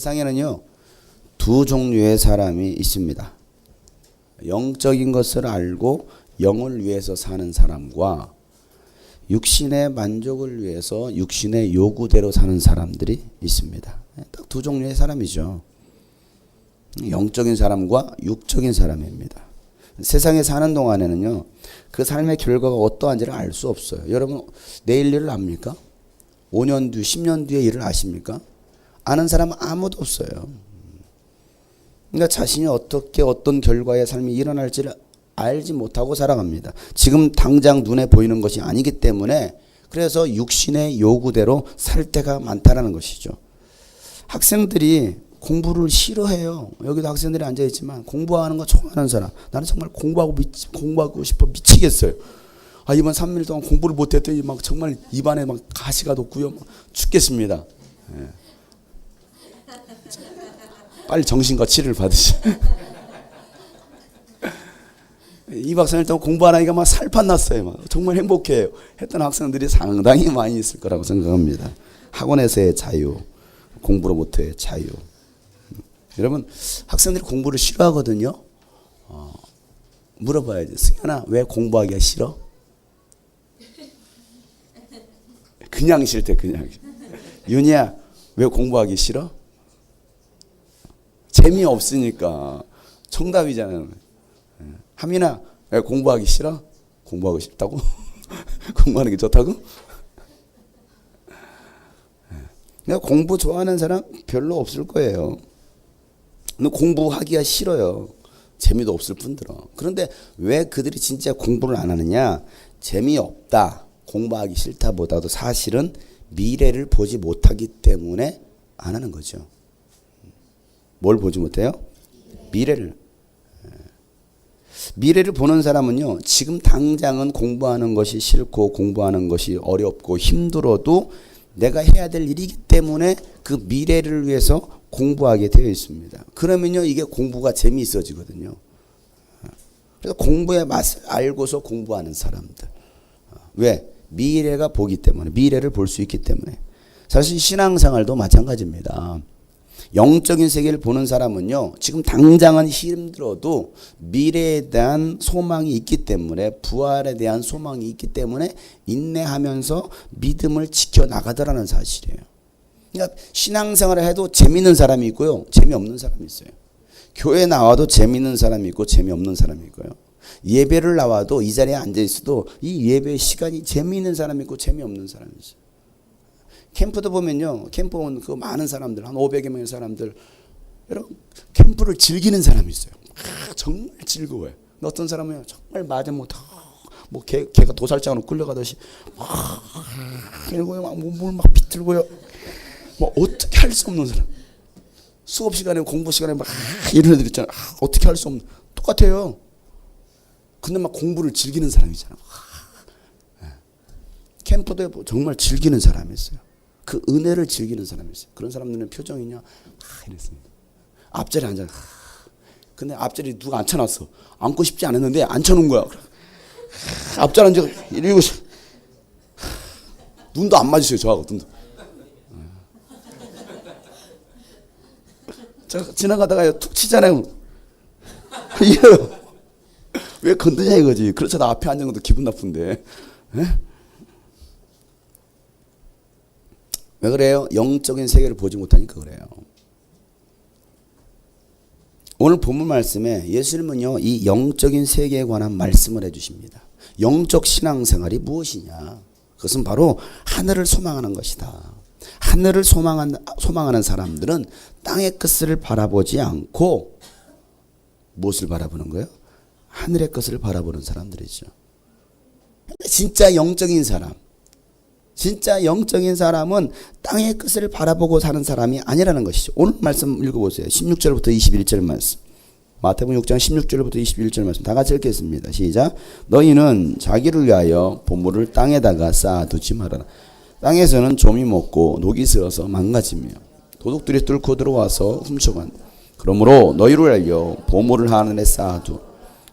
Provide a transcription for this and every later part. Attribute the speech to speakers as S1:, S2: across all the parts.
S1: 세상에는요, 두 종류의 사람이 있습니다. 영적인 것을 알고 영을 위해서 사는 사람과 육신의 만족을 위해서 육신의 요구대로 사는 사람들이 있습니다. 딱 두 종류의 사람이죠. 영적인 사람과 육적인 사람입니다. 세상에 사는 동안에는요, 그 삶의 결과가 어떠한지를 알 수 없어요. 여러분, 내일 일을 압니까? 5년 뒤, 10년 뒤의 일을 아십니까? 아는 사람은 아무도 없어요. 그러니까 자신이 어떻게 어떤 결과의 삶이 일어날지를 알지 못하고 살아갑니다. 지금 당장 눈에 보이는 것이 아니기 때문에 그래서 육신의 요구대로 살 때가 많다라는 것이죠. 학생들이 공부를 싫어해요. 여기도 학생들이 앉아있지만 공부하는 거 좋아하는 사람. 나는 정말 공부하고 싶어 미치겠어요. 아, 이번 3일 동안 공부를 못했더니 막 정말 입안에 막 가시가 돋고요. 죽겠습니다. 예. 빨리 정신과 치료를 받으시. 2박 3일 동안 공부 안 하니까 막 살판 났어요. 막 정말 행복해요. 했던 학생들이 상당히 많이 있을 거라고 생각합니다. 학원에서의 자유, 공부로부터의 자유. 여러분, 학생들이 공부를 싫어하거든요. 물어봐야지. 승현아, 왜 공부하기가 싫어? 그냥 싫대, 그냥. 윤희야, 왜 공부하기 싫어? 재미없으니까. 정답이잖아요. 하민아, 왜 공부하기 싫어? 공부하고 싶다고? 공부하는 게 좋다고? 그러니까 공부 좋아하는 사람 별로 없을 거예요. 근데 공부하기가 싫어요. 재미도 없을 뿐더러. 그런데 왜 그들이 진짜 공부를 안 하느냐? 재미없다, 공부하기 싫다보다도 사실은 미래를 보지 못하기 때문에 안 하는 거죠. 뭘 보지 못해요? 미래를. 미래를 보는 사람은요, 지금 당장은 공부하는 것이 싫고 공부하는 것이 어렵고 힘들어도 내가 해야 될 일이기 때문에 그 미래를 위해서 공부하게 되어 있습니다. 그러면요, 이게 공부가 재미있어지거든요. 그래서 공부의 맛을 알고서 공부하는 사람들. 왜? 미래가 보기 때문에, 미래를 볼 수 있기 때문에. 사실 신앙생활도 마찬가지입니다. 영적인 세계를 보는 사람은요, 지금 당장은 힘들어도 미래에 대한 소망이 있기 때문에, 부활에 대한 소망이 있기 때문에 인내하면서 믿음을 지켜나가더라는 사실이에요. 그러니까 신앙생활을 해도 재미있는 사람이 있고요, 재미없는 사람이 있어요. 교회 나와도 재미있는 사람이 있고 재미없는 사람이 있고요. 예배를 나와도 이 자리에 앉아있어도 이 예배 시간이 재미있는 사람이 있고 재미없는 사람이 있어요. 캠프도 보면요, 캠프 온 그 많은 사람들, 한 500여 명의 사람들, 여러분, 캠프를 즐기는 사람이 있어요. 정말 즐거워요. 어떤 사람은 정말 맞아 뭐 개가 도살장으로 끌려가듯이 막 이러고요, 막 몸을 막 비틀고요, 뭐 어떻게 할 수 없는 사람. 수업 시간에, 공부 시간에 막 이런 애들 있잖아요. 어떻게 할 수 없는, 똑같아요. 근데 막 공부를 즐기는 사람이 있잖아요. 캠프도 정말 즐기는 사람이 있어요. 그 은혜를 즐기는 사람이 있어요. 그런 사람들은 표정이냐, 이랬습니다. 앞자리에 앉아. 근데 앞자리에 누가 앉혀놨어. 앉고 싶지 않았는데 앉혀놓은 거야. 앞자리 앉아 이러고 눈도 안 맞으세요, 저하고 눈도. 저 지나가다가 툭 치잖아요. 이래요. 왜 건드냐 이거지. 그래서 나 앞에 앉는 것도 기분 나쁜데. 에? 왜 그래요? 영적인 세계를 보지 못하니까 그래요. 오늘 본문 말씀에 예수님은요, 이 영적인 세계에 관한 말씀을 해주십니다. 영적 신앙생활이 무엇이냐? 그것은 바로 하늘을 소망하는 것이다. 하늘을 소망하는 사람들은 땅의 것을 바라보지 않고 무엇을 바라보는 거예요? 하늘의 것을 바라보는 사람들이죠. 진짜 영적인 사람, 진짜 영적인 사람은 땅의 것을 바라보고 사는 사람이 아니라는 것이죠. 오늘 말씀 읽어보세요. 16절부터 21절 말씀. 마태복음 6장 16절부터 21절 말씀 다 같이 읽겠습니다. 시작. 너희는 자기를 위하여 보물을 땅에다가 쌓아두지 말아라. 땅에서는 좀이 먹고 녹이 슬어서 망가지며 도둑들이 뚫고 들어와서 훔쳐간다. 그러므로 너희를 알려 보물을 하늘에 쌓아두.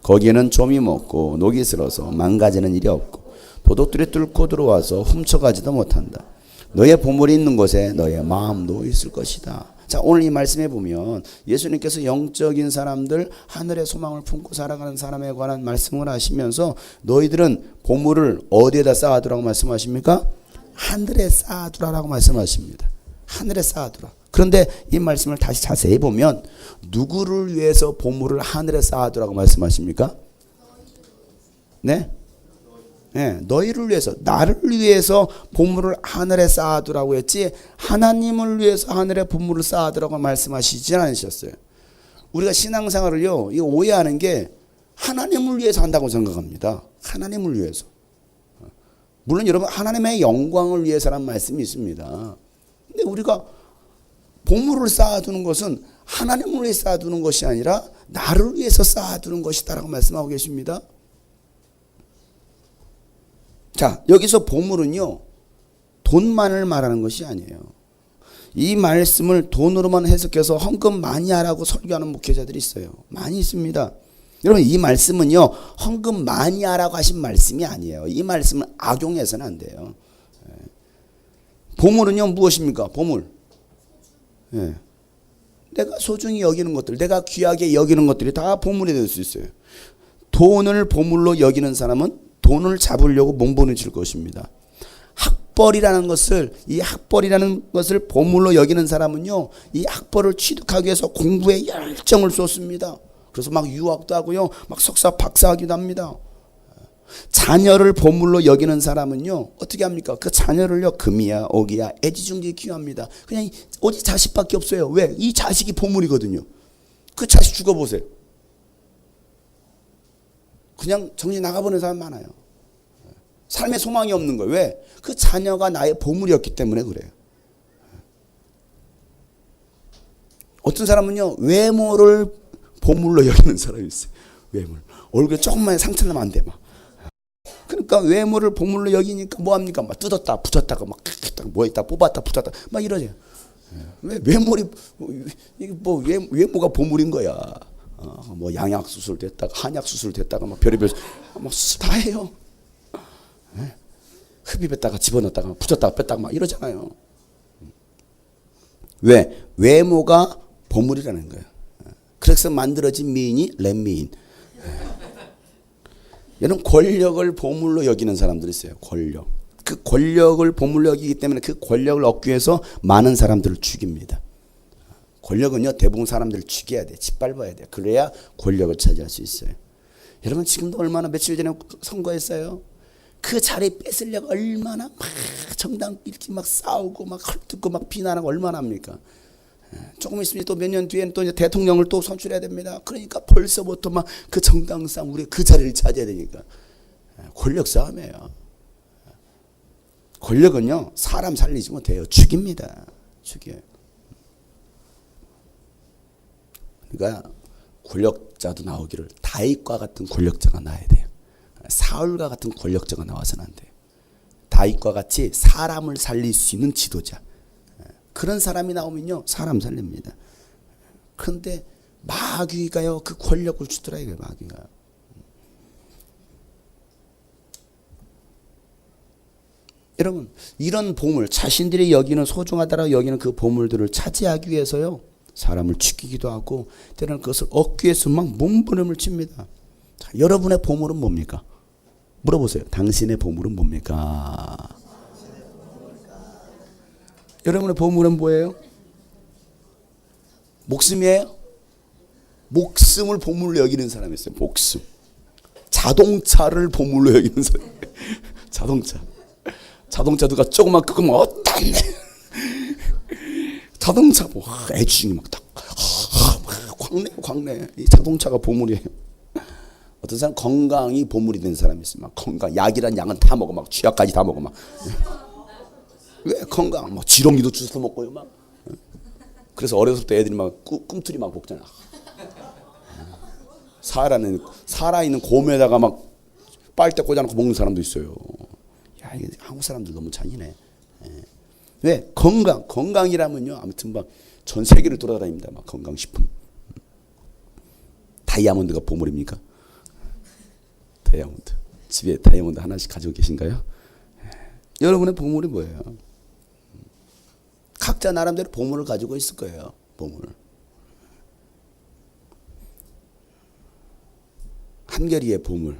S1: 거기에는 좀이 먹고 녹이 슬어서 망가지는 일이 없고 도둑들이 뚫고 들어와서 훔쳐가지도 못한다. 너의 보물이 있는 곳에 너의 마음도 있을 것이다. 자, 오늘 이 말씀에 보면 예수님께서 영적인 사람들, 하늘의 소망을 품고 살아가는 사람에 관한 말씀을 하시면서 너희들은 보물을 어디에다 쌓아두라고 말씀하십니까? 하늘에 쌓아두라고 말씀하십니다. 하늘에 쌓아두라. 그런데 이 말씀을 다시 자세히 보면 누구를 위해서 보물을 하늘에 쌓아두라고 말씀하십니까? 네? 네, 너희를 위해서, 나를 위해서 보물을 하늘에 쌓아두라고 했지 하나님을 위해서 하늘에 보물을 쌓아두라고 말씀하시지 않으셨어요. 우리가 신앙생활을요, 이거 오해하는 게 하나님을 위해서 한다고 생각합니다. 하나님을 위해서. 물론 여러분 하나님의 영광을 위해서라는 말씀이 있습니다. 근데 우리가 보물을 쌓아두는 것은 하나님을 위해 쌓아두는 것이 아니라 나를 위해서 쌓아두는 것이다라고 말씀하고 계십니다. 자, 여기서 보물은요, 돈만을 말하는 것이 아니에요. 이 말씀을 돈으로만 해석해서 헌금 많이 하라고 설교하는 목회자들이 있어요. 많이 있습니다. 여러분, 이 말씀은요, 헌금 많이 하라고 하신 말씀이 아니에요. 이 말씀을 악용해서는 안 돼요. 보물은요, 무엇입니까? 보물. 예. 내가 소중히 여기는 것들, 내가 귀하게 여기는 것들이 다 보물이 될 수 있어요. 돈을 보물로 여기는 사람은 돈을 잡으려고 몸부림칠 것입니다. 학벌이라는 것을 보물로 여기는 사람은요, 이 학벌을 취득하기 위해서 공부에 열정을 쏟습니다. 그래서 막 유학도 하고요, 막 석사 박사하기도 합니다. 자녀를 보물로 여기는 사람은요, 어떻게 합니까? 그 자녀를요, 금이야 옥이야 애지중지 키워합니다. 그냥 오직 자식밖에 없어요. 왜? 이 자식이 보물이거든요. 그 자식 죽어보세요. 그냥 정신 나가버리는 사람 많아요. 삶에 소망이 없는 거예요. 왜? 그 자녀가 나의 보물이었기 때문에 그래요. 어떤 사람은요, 외모를 보물로 여기는 사람이 있어요. 외모를. 얼굴에 조금만 상처나면 안 돼. 막. 그러니까 외모를 보물로 여기니까 뭐합니까? 막 뜯었다 붙였다가 막 뭐 있다 뽑았다 붙였다 막 이러죠. 왜? 외모가 보물인 거야. 뭐 양약 수술 됐다가 한약 수술 됐다가 막 별의별 막 수술 다 해요. 흡입했다가 집어넣었다가 붙였다가 뺐다가 막 이러잖아요. 왜? 외모가 보물이라는 거예요. 그래서 만들어진 미인이 렘미인. 여러분, 권력을 보물로 여기는 사람들이 있어요. 권력. 그 권력을 보물로 여기기 때문에 그 권력을 얻기 위해서 많은 사람들을 죽입니다. 권력은요, 대부분 사람들을 죽여야 돼. 짓밟아야 돼. 그래야 권력을 차지할 수 있어요. 여러분, 지금도 얼마나 며칠 전에 선거했어요. 그 자리 뺏으려고 얼마나 막 정당끼리 막 싸우고 막 헐뜯고 막 비난하고 얼마나 합니까? 조금 있으면 또 몇 년 뒤에는 또 이제 대통령을 또 선출해야 됩니다. 그러니까 벌써부터 막 그 정당 싸움, 우리 그 자리를 차지해야 되니까. 권력 싸움이에요. 권력은요, 사람 살리지 못해요. 죽입니다. 죽여요. 그러니까 권력자도 나오기를 다윗과 같은 권력자가 나와야 돼요. 사울과 같은 권력자가 나와서는 안 돼요. 다윗과 같이 사람을 살릴 수 있는 지도자. 그런 사람이 나오면요, 사람 살립니다. 그런데 마귀가요, 그 권력을 주더라 이거예요. 마귀가. 여러분, 이런 보물, 자신들이 여기는 소중하다라고 여기는 그 보물들을 차지하기 위해서요, 사람을 죽이기도 하고 때로는 그것을 얻기 위해서 막 몸부림을 칩니다. 자, 여러분의 보물은 뭡니까? 물어보세요. 당신의 보물은 뭡니까? 여러분의 보물은 뭐예요? 목숨이에요? 목숨을 보물로 여기는 사람이 있어요. 목숨. 자동차를 보물로 여기는 사람. 자동차 누가 조그만 끄면 어떠네. 자동차 뭐 애주중이 막 딱 광내. 이 자동차가 보물이에요. 어떤 사람 건강이 보물이 된 사람이 있어요. 막 건강, 약이란 약은 다 먹어, 막 쥐약까지 다 먹어, 막. 왜 건강? 막 지렁이도 주워 먹고요, 막. 그래서 어렸을 때 애들이 막 꿈틀이 막 먹잖아. 살아있는 곰에다가 막 빨대 꽂아놓고 먹는 사람도 있어요. 야, 이게 한국 사람들 너무 잔인해. 왜? 건강이라면요, 아무튼 막 전 세계를 돌아다닙니다. 막 건강식품. 다이아몬드가 보물입니까? 다이아몬드. 집에 다이아몬드 하나씩 가지고 계신가요? 여러분의 보물이 뭐예요? 각자 나름대로 보물을 가지고 있을 거예요. 보물. 한결이의 보물.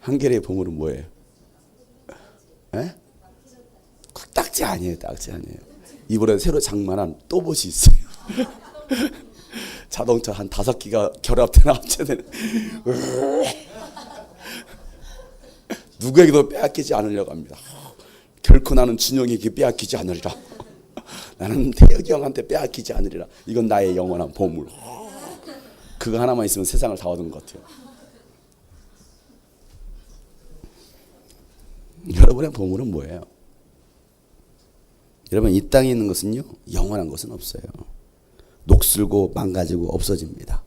S1: 한결이의 보물은 뭐예요? 에? 딱지 아니에요. 딱지 아니에요. 이번에 새로 장만한 또봇이 있어요. 자동차 한 5기가 결합되나 합체되는. 누구에게도 빼앗기지 않으려고 합니다. 결코 나는 준영에게 빼앗기지 않으리라. 나는 태혁이 형한테 빼앗기지 않으리라. 이건 나의 영원한 보물. 그거 하나만 있으면 세상을 다 얻은 것 같아요. 여러분의 보물은 뭐예요? 여러분, 이 땅에 있는 것은요, 영원한 것은 없어요. 녹슬고 망가지고 없어집니다.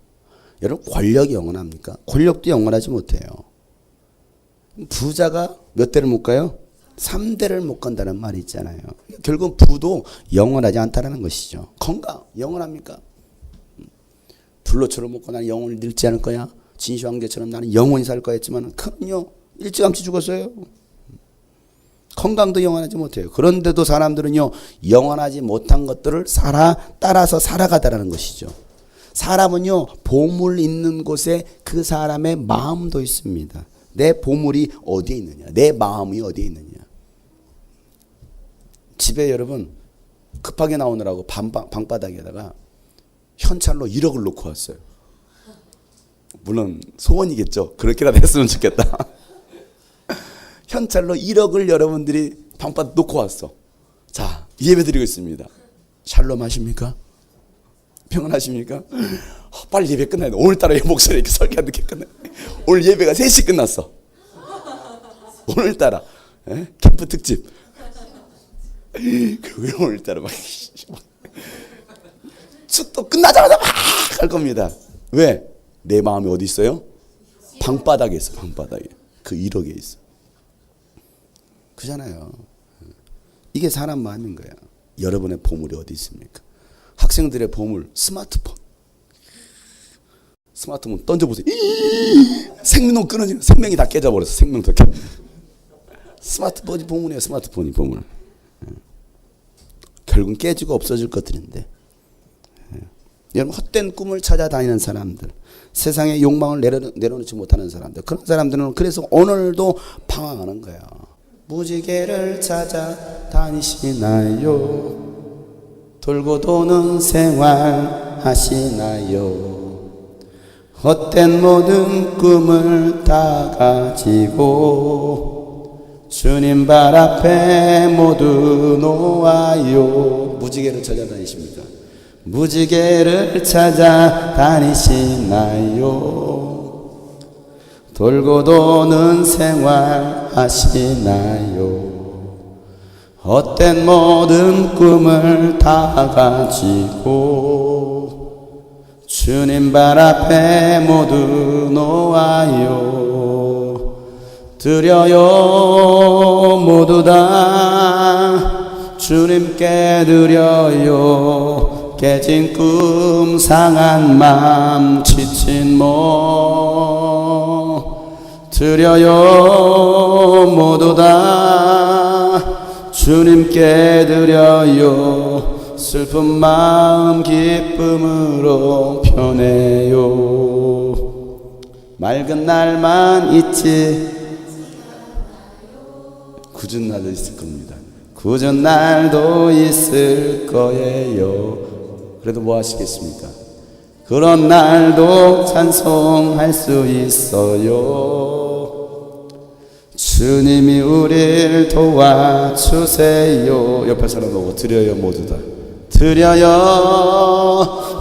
S1: 여러분, 권력이 영원합니까? 권력도 영원하지 못해요. 부자가 몇 대를 못 가요? 3대를 못 간다는 말이 있잖아요. 결국 부도 영원하지 않다는 것이죠. 건강 영원합니까? 불로초를 먹고 나는 영원히 늙지 않을 거야. 진시황제처럼 나는 영원히 살 거야 했지만 그는요 일찌감치 죽었어요. 건강도 영원하지 못해요. 그런데도 사람들은요 영원하지 못한 것들을 따라서 살아가다라는 것이죠. 사람은요 보물 있는 곳에 그 사람의 마음도 있습니다. 내 보물이 어디에 있느냐, 내 마음이 어디에 있느냐. 집에 여러분 급하게 나오느라고 방바닥에다가 현찰로 1억을 놓고 왔어요. 물론 소원이겠죠. 그렇게라도 했으면 좋겠다. 현찰로 1억을 여러분들이 방바닥 놓고 왔어. 자, 예배 드리고 있습니다. 샬롬 하십니까? 평안하십니까? 빨리 예배 끝나야 돼. 오늘따라 목소리 이렇게 설교 안 듣게 끝나. 오늘 예배가 3시 끝났어. 오늘따라 캠프 특집. 왜 오늘따라 막 또 끝나자마자 막 할 겁니다. 왜? 내 마음이 어디 있어요? 방바닥에 있어. 방바닥에. 그 1억에 있어. 그잖아요. 이게 사람 마음인 거야. 여러분의 보물이 어디 있습니까? 학생들의 보물 스마트폰. 스마트폰 던져보세요. 생명 끊어지는, 생명이 다 깨져버렸어. 생명도 깨. 스마트폰이 보물이에요. 스마트폰이 보물. 결국은 깨지고 없어질 것들인데, 여러분 헛된 꿈을 찾아다니는 사람들, 세상의 욕망을 내려놓지 못하는 사람들, 그런 사람들은 그래서 오늘도 방황하는 거야. 무지개를 찾아다니시나요? 돌고 도는 생활 하시나요? 헛된 모든 꿈을 다 가지고 주님 발 앞에 모두 놓아요. 무지개를 찾아다니십니까? 무지개를 찾아다니시나요? 돌고 도는 생활 하시나요? 헛된 모든 꿈을 다 가지고 주님 발 앞에 모두 놓아요. 드려요 모두 다 주님께 드려요. 깨진 꿈 상한 맘 지친 몸 드려요 모두 다 주님께 드려요. 슬픈 마음 기쁨으로 표내요. 맑은 날만 있지 굳은 날도 있을 겁니다. 굳은 날도 있을 거예요. 그래도 뭐 하시겠습니까? 그런 날도 찬송할 수 있어요. 주님이 우리를 도와주세요. 옆에 사람 보고 드려요 모두 다. 드려요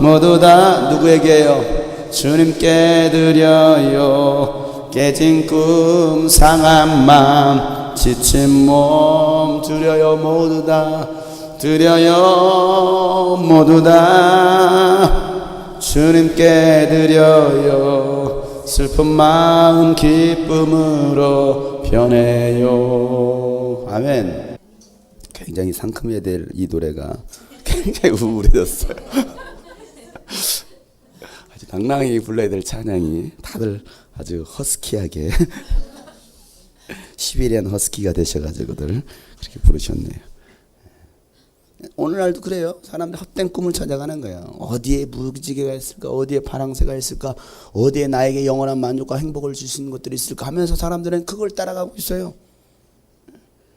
S1: 모두 다. 누구에게요? 주님께 드려요. 깨진 꿈 상한 맘 지친 몸 드려요 모두 다. 드려요 모두 다 주님께 드려요. 슬픈 마음 기쁨으로 변해요. 아멘. 굉장히 상큼해야 될 이 노래가 굉장히 우울해졌어요. 아주 낭낭하게 불러야 될 찬양이 다들 아주 허스키하게 시베리안 허스키가 되셔가지고들 그렇게 부르셨네요. 오늘날도 그래요. 사람들 헛된 꿈을 찾아가는 거예요. 어디에 무지개가 있을까? 어디에 파랑새가 있을까? 어디에 나에게 영원한 만족과 행복을 줄 수 있는 것들이 있을까? 하면서 사람들은 그걸 따라가고 있어요.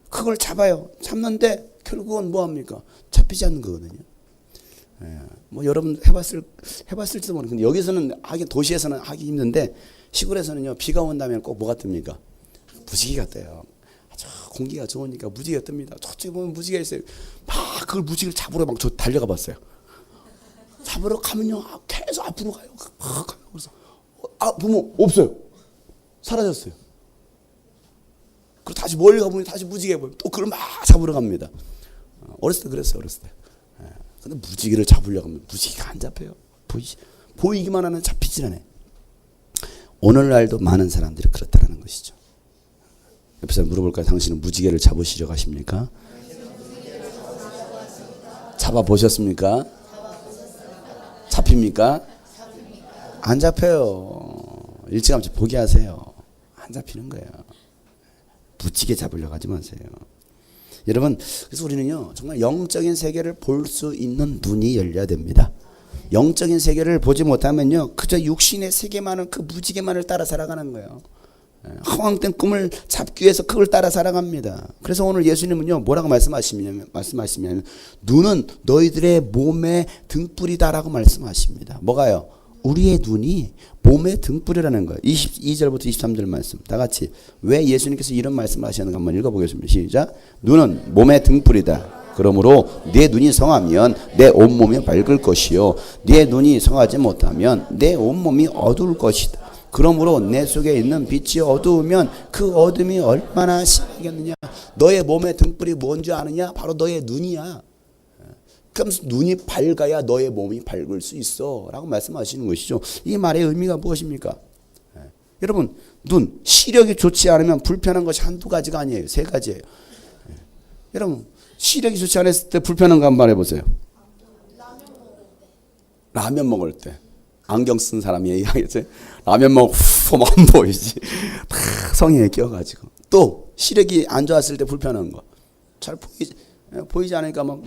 S1: 그걸 잡아요. 잡는데 결국은 뭐합니까? 잡히지 않는 거거든요. 예. 뭐 여러분 해봤을지도 모르겠는데 여기서는 하기, 도시에서는 하기 힘든데 시골에서는요, 비가 온다면 꼭 뭐가 뜹니까? 무지개가 떠요. 아주 공기가 좋으니까 무지개가 뜹니다. 저쪽에 보면 무지개가 있어요. 막 그걸 무지개를 잡으러 막 저 달려가 봤어요. 잡으러 가면요, 계속 앞으로 가요. 그래서 보면 없어요. 사라졌어요. 그리고 다시 멀리 가보면 다시 무지개 보여요. 또 그걸 막 잡으러 갑니다. 어렸을 때 그랬어요. 어렸을 때. 근데 무지개를 잡으려고 하면 무지개가 안 잡혀요. 보이기만 하는 잡히질 않아요. 오늘날도 많은 사람들이 그렇다는 것이죠. 옆에서 물어볼까요? 당신은 무지개를 잡으시려고 하십니까? 잡아보셨습니까? 잡힙니까? 안 잡혀요. 일찌감치 포기하세요. 안 잡히는 거예요. 무지개 잡으려고 하지 마세요. 여러분, 그래서 우리는요, 정말 영적인 세계를 볼 수 있는 눈이 열려야 됩니다. 영적인 세계를 보지 못하면요, 그저 육신의 세계만은 그 무지개만을 따라 살아가는 거예요. 허황된 꿈을 잡기 위해서 그걸 따라 살아갑니다. 그래서 오늘 예수님은요, 뭐라고 말씀하시냐면 눈은 너희들의 몸의 등불이다라고 말씀하십니다. 뭐가요? 우리의 눈이 몸의 등불이라는 거예요. 22절부터 23절 말씀 다 같이, 왜 예수님께서 이런 말씀을 하시는가 한번 읽어보겠습니다. 시작. 눈은 몸의 등불이다. 그러므로 내 눈이 성하면 내 온몸이 밝을 것이요, 내 눈이 성하지 못하면 내 온몸이 어두울 것이다. 그러므로 내 속에 있는 빛이 어두우면 그 어둠이 얼마나 심하겠느냐. 너의 몸의 등불이 뭔지 아느냐? 바로 너의 눈이야. 그럼 눈이 밝아야 너의 몸이 밝을 수 있어 라고 말씀하시는 것이죠. 이 말의 의미가 무엇입니까? 여러분, 눈, 시력이 좋지 않으면 불편한 것이 한두 가지가 아니에요. 세 가지예요. 여러분, 시력이 좋지 않았을 때 불편한 거 한번 해보세요. 라면 먹을 때. 안경 쓴 사람이 얘기하겠지. 라면 먹으면 안 보이지. 다 성에 끼어가지고. 또 시력이 안 좋았을 때 불편한 거. 잘 보이지 않으니까 막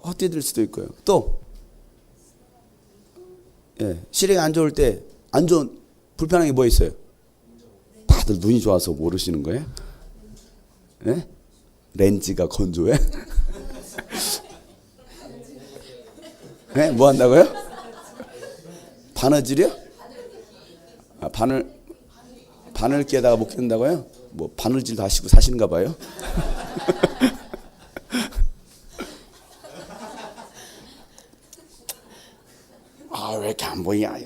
S1: 헛디딜 수도 있고요. 또 시력이 안 좋을 때 안 좋은 불편한 게 뭐 있어요? 다들 눈이 좋아서 모르시는 거예요? 예? 렌즈가 건조해? 예? 뭐 한다고요? 바느질이요? 바늘기에다가 못 낀다고요? 뭐 바느질도 하시고 사시는가 봐요? 왜 이렇게 안 보이냐?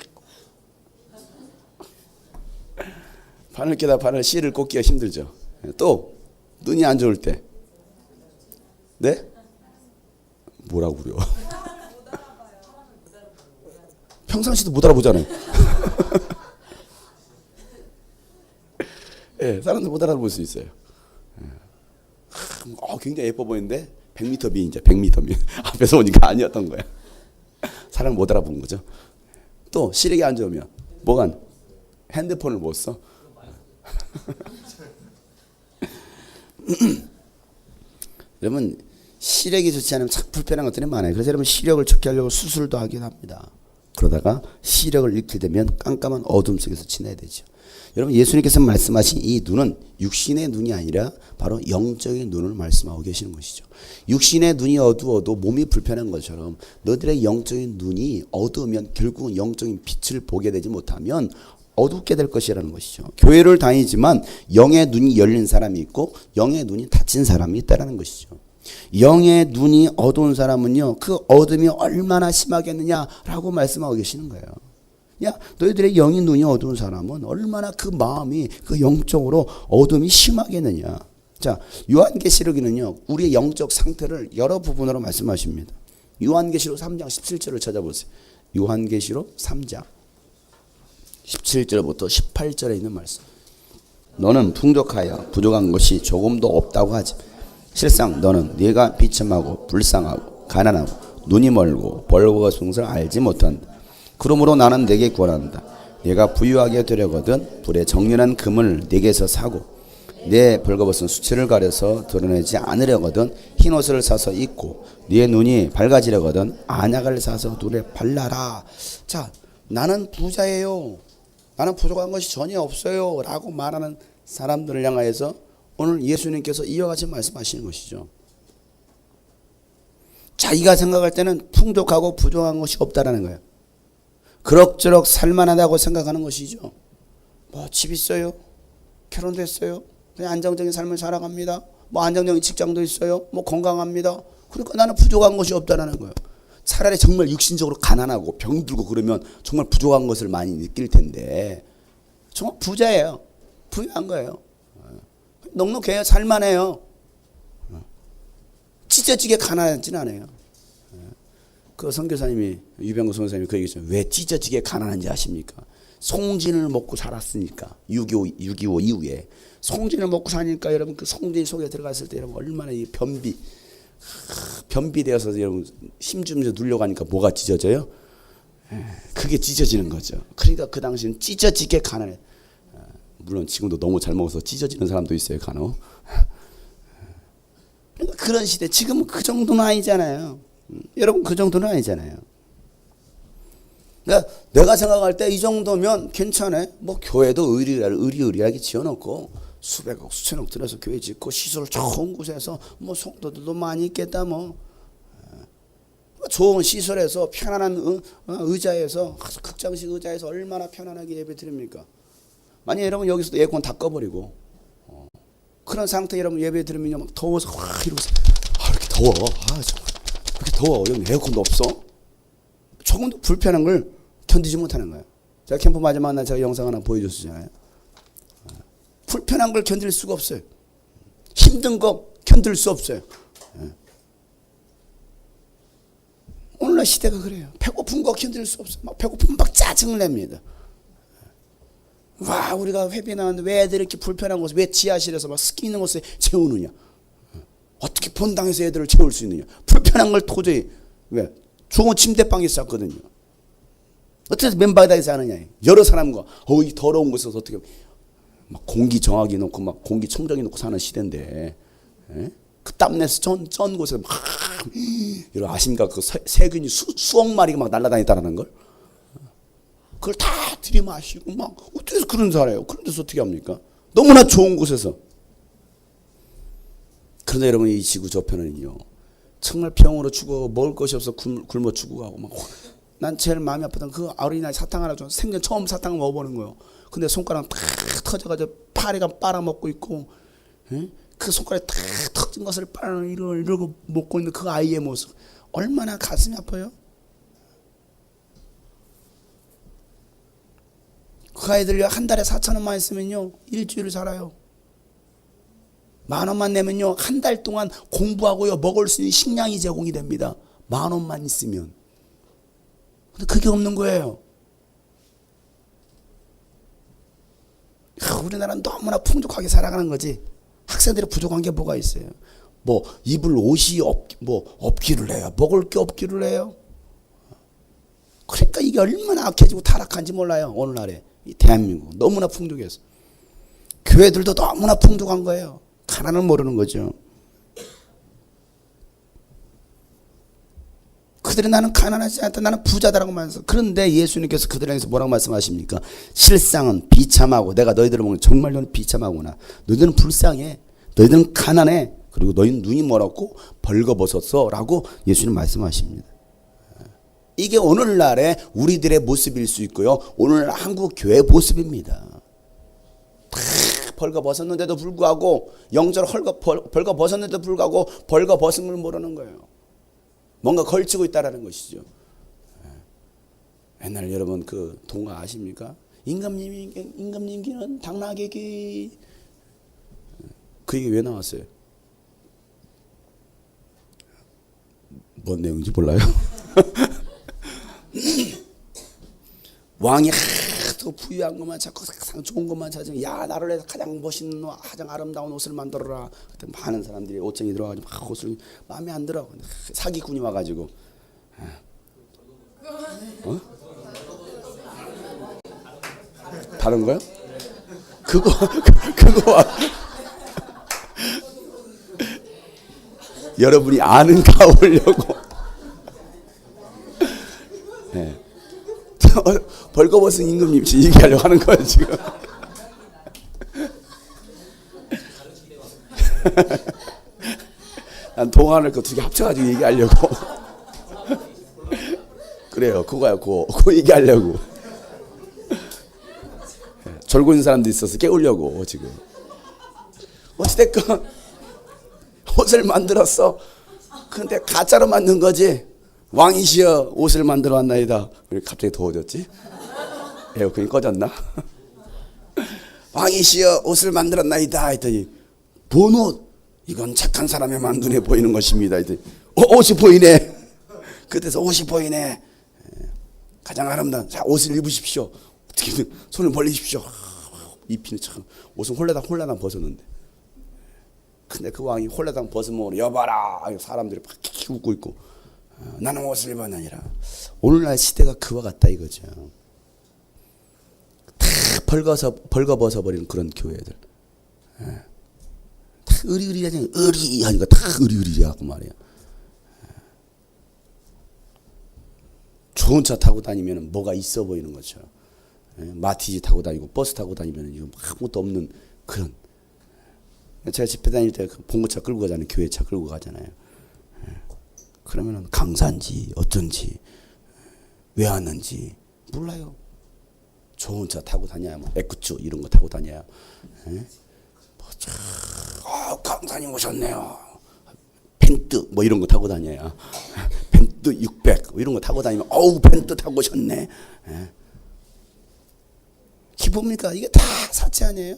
S1: 바늘기에다 바늘 씨를 꽂기가 힘들죠. 또 눈이 안 좋을 때, 네? 뭐라고요? 평상시도 못 알아보잖아요. 사람들 못 알아볼 수 있어요. 굉장히 예뻐 보이는데 100m 미인이죠. 100m 미인. 앞에서 오니까 아니었던 거야. 사람을 못 알아본 거죠. 또 시력이 안 좋으면 뭐가 핸드폰을 못 써. 여러분, 시력이 좋지 않으면 참 불편한 것들이 많아요. 그래서 여러분, 시력을 좋게 하려고 수술도 하긴 합니다. 그러다가 시력을 잃게 되면 깜깜한 어둠 속에서 지내야 되죠. 여러분, 예수님께서 말씀하신 이 눈은 육신의 눈이 아니라 바로 영적인 눈을 말씀하고 계시는 것이죠. 육신의 눈이 어두워도 몸이 불편한 것처럼 너들의 영적인 눈이 어두우면 결국은 영적인 빛을 보게 되지 못하면 어둡게 될 것이라는 것이죠. 교회를 다니지만 영의 눈이 열린 사람이 있고 영의 눈이 닫힌 사람이 있다는 것이죠. 영의 눈이 어두운 사람은요, 그 어둠이 얼마나 심하겠느냐라고 말씀하고 계시는 거예요. 야, 너희들의 영의 눈이 어두운 사람은 얼마나 그 마음이 그 영적으로 어둠이 심하겠느냐. 자, 요한계시록에는요, 우리의 영적 상태를 여러 부분으로 말씀하십니다. 요한계시록 3장 17절을 찾아보세요. 요한계시록 3장 17절부터 18절에 있는 말씀. 너는 풍족하여 부족한 것이 조금도 없다고 하지. 실상 너는 네가 비참하고 불쌍하고 가난하고 눈이 멀고 벌거가 숭을 알지 못한다. 그러므로 나는 네게 권한다. 네가 부유하게 되려거든 불에 정련한 금을 네게서 사고 내 벌거벗은 수치를 가려서 드러내지 않으려거든 흰 옷을 사서 입고 네 눈이 밝아지려거든 안약을 사서 눈에 발라라. 자, 나는 부자예요. 나는 부족한 것이 전혀 없어요. 라고 말하는 사람들을 향하여서 오늘 예수님께서 이와 같이 말씀하시는 것이죠. 자기가 생각할 때는 풍족하고 부족한 것이 없다라는 거예요. 그럭저럭 살만하다고 생각하는 것이죠. 뭐 집 있어요. 결혼됐어요. 그냥 안정적인 삶을 살아갑니다. 뭐 안정적인 직장도 있어요. 뭐 건강합니다. 그러니까 나는 부족한 것이 없다라는 거예요. 차라리 정말 육신적으로 가난하고 병들고 그러면 정말 부족한 것을 많이 느낄 텐데 정말 부자예요. 부유한 거예요. 넉넉해요. 살만해요. 찢어지게 가난하지는 않아요. 그 선교사님이 유병구 선교사님이 그 얘기했어요. 왜 찢어지게 가난한지 아십니까? 송진을 먹고 살았으니까 6.25 이후에 송진을 먹고 사니까 여러분 그 송진 속에 들어갔을 때 여러분 얼마나 이 변비되어서 여러분 힘주면서 눌려가니까 뭐가 찢어져요? 그게 찢어지는 거죠. 그러니까 그 당시는 찢어지게 가난해. 물론 지금도 너무 잘 먹어서 찢어지는 사람도 있어요, 간혹. 그러니까 그런 시대, 지금은 그 정도는 아니잖아요. 여러분 그 정도는 아니잖아요. 그러니까 내가 생각할 때 이 정도면 괜찮아. 뭐 교회도 의리하게 지어놓고 수백억 수천억 들여서 교회 짓고 시설 좋은 곳에서 뭐 성도들도 많이 있겠다 뭐. 좋은 시설에서 편안한 의자에서 극장식 의자에서 얼마나 편안하게 예배 드립니까? 만약 여러분 여기서도 에어컨 다 꺼버리고 그런 상태 여러분 예배 드리면 막 더워서 이러면서 이렇게 더워. 정말 이렇게 더워. 여기 에어컨도 없어. 조금도 불편한 걸 견디지 못하는 거예요. 제가 캠프 마지막 날 제가 영상 하나 보여줬잖아요. 불편한 걸 견딜 수가 없어요. 힘든 거 견딜 수 없어요. 오늘날 시대가 그래요. 배고픈 거 견딜 수 없어요. 막 배고프면 막 짜증을 냅니다. 와, 우리가 회비 나왔는데 왜 애들이 이렇게 불편한 곳에 왜 지하실에서 막 습기 있는 곳에 재우느냐? 어떻게 본당에서 애들을 재울 수 있느냐? 불편한 걸 도저히 왜? 좋은 침대방에 쌌거든요. 어떻게 맨바닥에서 하느냐? 여러 사람과 이 더러운 곳에서 어떻게 막 공기 정화기 놓고 막 공기 청정기 놓고 사는 시대인데, 그 땀내서 쩐 곳에서 막 이런 아십니까? 그 세균이 수억 마리가 막 날아다니다라는 걸. 그걸 다 들이마시고 막 어떻게 해서 그런 살아요? 그런 데서 어떻게 합니까? 너무나 좋은 곳에서. 그런데 여러분 이 지구 저편은요 정말 병으로 죽어 먹을 것이 없어 굶어 죽어가고 막. 난 제일 마음이 아프던 그 어린아이 사탕 하나 좀 생전 처음 사탕을 먹어보는 거예요. 근데 손가락 탁 터져가지고 파리가 빨아먹고 있고 그 손가락에 탁 터진 것을 이러고 먹고 있는 그 아이의 모습 얼마나 가슴이 아파요. 그 아이들이 한 달에 4,000원만 있으면요 일주일을 살아요. 10,000원만 내면요 한 달 동안 공부하고요 먹을 수 있는 식량이 제공이 됩니다. 10,000원만 있으면. 근데 그게 없는 거예요. 우리나라는 너무나 풍족하게 살아가는 거지. 학생들이 부족한 게 뭐가 있어요? 뭐 입을 옷이 없기를 해요. 먹을 게 없기를 해요. 그러니까 이게 얼마나 악해지고 타락한지 몰라요. 오늘날에 이 대한민국 너무나 풍족해서 교회들도 너무나 풍족한 거예요. 가난을 모르는 거죠. 그들이 나는 가난하지 않다. 나는 부자다라고 말해서. 그런데 예수님께서 그들에게 뭐라고 말씀하십니까? 실상은 비참하고 내가 너희들을 보면 정말 너는 비참하구나. 너희들은 불쌍해. 너희들은 가난해. 그리고 너희는 눈이 멀었고 벌거벗었어 라고 예수님 말씀하십니다. 이게 오늘날의 우리들의 모습일 수 있고요. 오늘 한국 교회 모습입니다. 다 벌거벗었는데도 불구하고 영절 벌거벗었는데도 불구하고 벌거벗은 걸 모르는 거예요. 뭔가 걸치고 있다라는 것이죠. 옛날 여러분 그 동화 아십니까? 임금님께는 당나귀 그 얘기 왜 나왔어요? 뭔 내용인지 몰라요? 왕이 하도 부유한 것만 찾고 가장 좋은 것만 찾으면 야 나를 위해서 가장 멋있는 가장 아름다운 옷을 만들어라. 그때 많은 사람들이 옷쟁이 들어가지고 막 옷을 마음에 안 들어. 사기꾼이 와가지고 다른 거요? 그거 여러분이 아는가 보려고. 네. 벌거벗은 임금님 지금 얘기하려고 하는 거예요 지금. 난 동안을 그 두 개 합쳐가지고 얘기하려고. 그래요, 그거야, 그거 얘기하려고. 졸고 있는 사람도 있어서 깨우려고 지금. 어찌됐건 옷을 만들었어. 근데 가짜로 만든 거지. 왕이시여 옷을 만들어 왔나이다. 왜 갑자기 더워졌지? 에어컨이 꺼졌나? 왕이시여 옷을 만들었나이다 했더니 본 옷? 이건 착한 사람에만 눈에 보이는 것입니다 했더니 옷이 보이네. 그때서 옷이 보이네. 가장 아름다운 자 옷을 입으십시오. 어떻게든 손을 벌리십시오. 입히는 참 옷은 홀라당 벗었는데. 근데 그 왕이 홀라당 벗으면 여봐라 사람들이 막 웃고 있고 나는 옷을 입었느니라. 오늘날 시대가 그와 같다 이거죠. 다 벌거벗어 버리는 그런 교회들. 다 의리하니까 의리하니까 다 의리하고 말이야. 좋은 차 타고 다니면 뭐가 있어 보이는 것처럼. 마티즈 타고 다니고 버스 타고 다니면 아무것도 없는 그런. 제가 집회 다닐 때 봉고차 끌고 가잖아요. 교회차 끌고 가잖아요. 그러면은 강사인지 어쩐지 왜 왔는지 몰라요. 좋은 차 타고 다녀야 뭐 에쿠츠 이런 거 타고 다녀야. 강사님 오셨네요. 펜트 뭐 이런 거 타고 다녀야. 펜트 600 이런 거 타고 다니면 어우 펜트 타고 오셨네. 기쁩니까? 이게 다 사치 아니에요?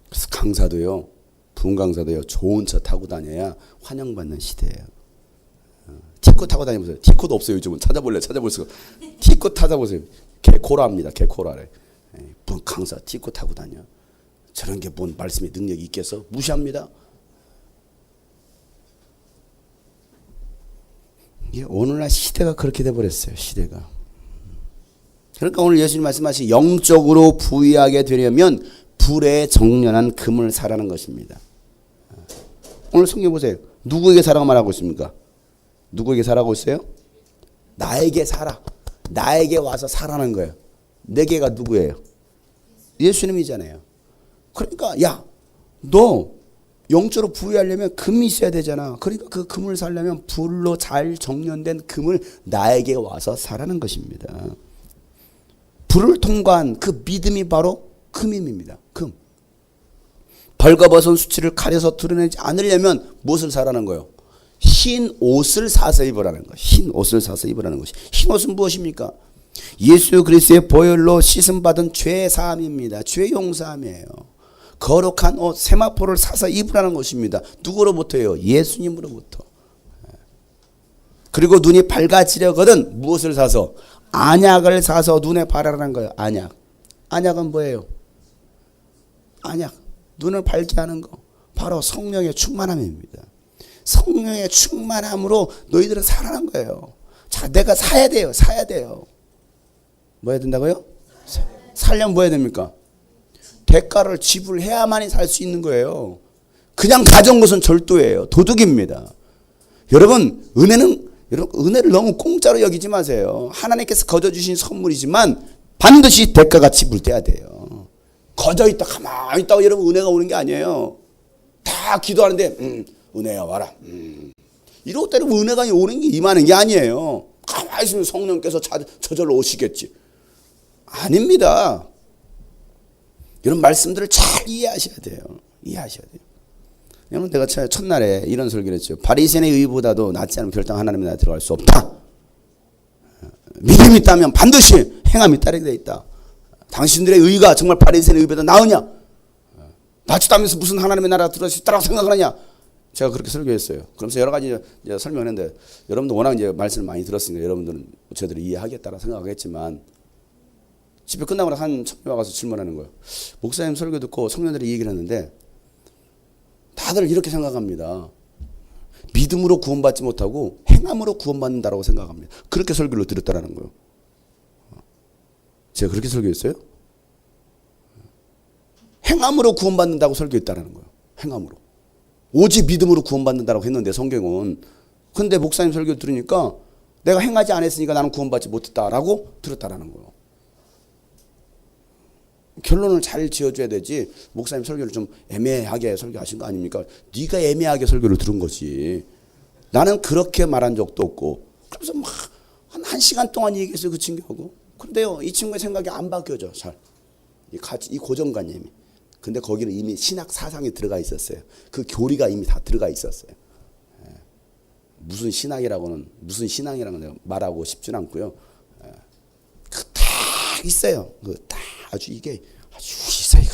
S1: 그래서 강사도요, 부흥강사도요, 좋은 차 타고 다녀야 환영받는 시대예요. 티코 타고 다니면서 티코도 없어요 요즘은. 찾아볼 수가. 티코 찾아보세요. 개코라입니다. 개코라래. 부흥강사 티코 타고 다녀. 저런 게 뭔 말씀의 능력이 있겠어? 무시합니다. 오늘날 시대가 그렇게 돼버렸어요. 시대가. 그러니까 오늘 예수님 말씀하신 영적으로 부유하게 되려면 불에 정련한 금을 사라는 것입니다. 오늘 성경 보세요. 누구에게 사라고 말하고 있습니까? 누구에게 사라고 있어요? 나에게 사라. 나에게 와서 사라는 거예요. 내게가 누구예요? 예수님이잖아요. 그러니까 야, 너 영적으로 부유하려면 금이 있어야 되잖아. 그러니까 그 금을 사려면 불로 잘 정련된 금을 나에게 와서 사라는 것입니다. 불을 통과한 그 믿음이 바로 금임입니다. 금. 벌거벗은 수치를 가려서 드러내지 않으려면 무엇을 사라는 거예요? 흰 옷을 사서 입으라는 거. 흰 옷을 사서 입으라는 것이. 흰 옷은 무엇입니까? 예수 그리스도의 보혈로 씻음 받은 죄 사함입니다. 죄 용서함이에요. 거룩한 옷 세마포를 사서 입으라는 것입니다. 누구로부터요? 예수님으로부터. 그리고 눈이 밝아지려거든 무엇을 사서? 안약을 사서 눈에 바라라는 거예요. 안약. 안약은 뭐예요? 안약. 눈을 밝게 하는 거. 바로 성령의 충만함입니다. 성령의 충만함으로 너희들은 살아난 거예요. 자, 내가 사야 돼요. 사야 돼요. 뭐 해야 된다고요? 살려면 뭐 해야 됩니까? 대가를 지불해야만이 살 수 있는 거예요. 그냥 가져온 것은 절도예요. 도둑입니다. 여러분, 은혜를 너무 공짜로 여기지 마세요. 하나님께서 거저주신 선물이지만 반드시 대가가 지불돼야 돼요. 거저있다 가만히 있다고 여러분 은혜가 오는 게 아니에요. 다 기도하는데 은혜야 와라. 이러고 때리면 은혜가 오는 게 임하는 게 아니에요. 가만히 있으면 성령께서 저절로 오시겠지. 아닙니다. 이런 말씀들을 잘 이해하셔야 돼요. 이해하셔야 돼요. 여러분, 내가 첫날에 이런 설교를 했죠. 바리새인의 의보다도 낫지 않으면 결단 하나님의 나라에 들어갈 수 없다. 믿음이 있다면 반드시 행함이 따르게 되어 있다. 당신들의 의가 정말 바리새인의 의보다 나으냐? 낫지도 않으면서 무슨 하나님의 나라에 들어갈 수 있다고 생각하느냐? 제가 그렇게 설교했어요. 그러면서 여러 가지 이제 설명을 했는데 여러분도 워낙 이제 말씀을 많이 들었으니까 여러분들은 저희들이 이해하겠다라 생각하겠지만 집회 끝나고 한 청년이 와서 질문하는 거예요. 목사님 설교 듣고 청년들이 이 얘기를 했는데 다들 이렇게 생각합니다. 믿음으로 구원받지 못하고 행함으로 구원받는다라고 생각합니다. 그렇게 설교를 드렸다라는 거예요. 제가 그렇게 설교했어요? 행함으로 구원받는다고 설교했다라는 거예요. 행함으로. 오직 믿음으로 구원받는다라고 했는데 성경은. 근데 목사님 설교 들으니까 내가 행하지 않았으니까 나는 구원받지 못했다라고 들었다라는 거예요. 결론을 잘 지어줘야 되지. 목사님 설교를 좀 애매하게 설교하신 거 아닙니까? 네가 애매하게 설교를 들은 거지. 나는 그렇게 말한 적도 없고. 그래서 막 한 시간 동안 얘기했어요. 그 친구하고. 그런데요, 이 친구의 생각이 안 바뀌어져. 잘. 이 고정관념이. 근데 거기는 이미 신학 사상이 들어가 있었어요. 그 교리가 이미 다 들어가 있었어요. 무슨 신앙이라고는 내가 말하고 싶진 않고요. 그 딱 있어요. 그 딱 아주 이게 아주 있어요.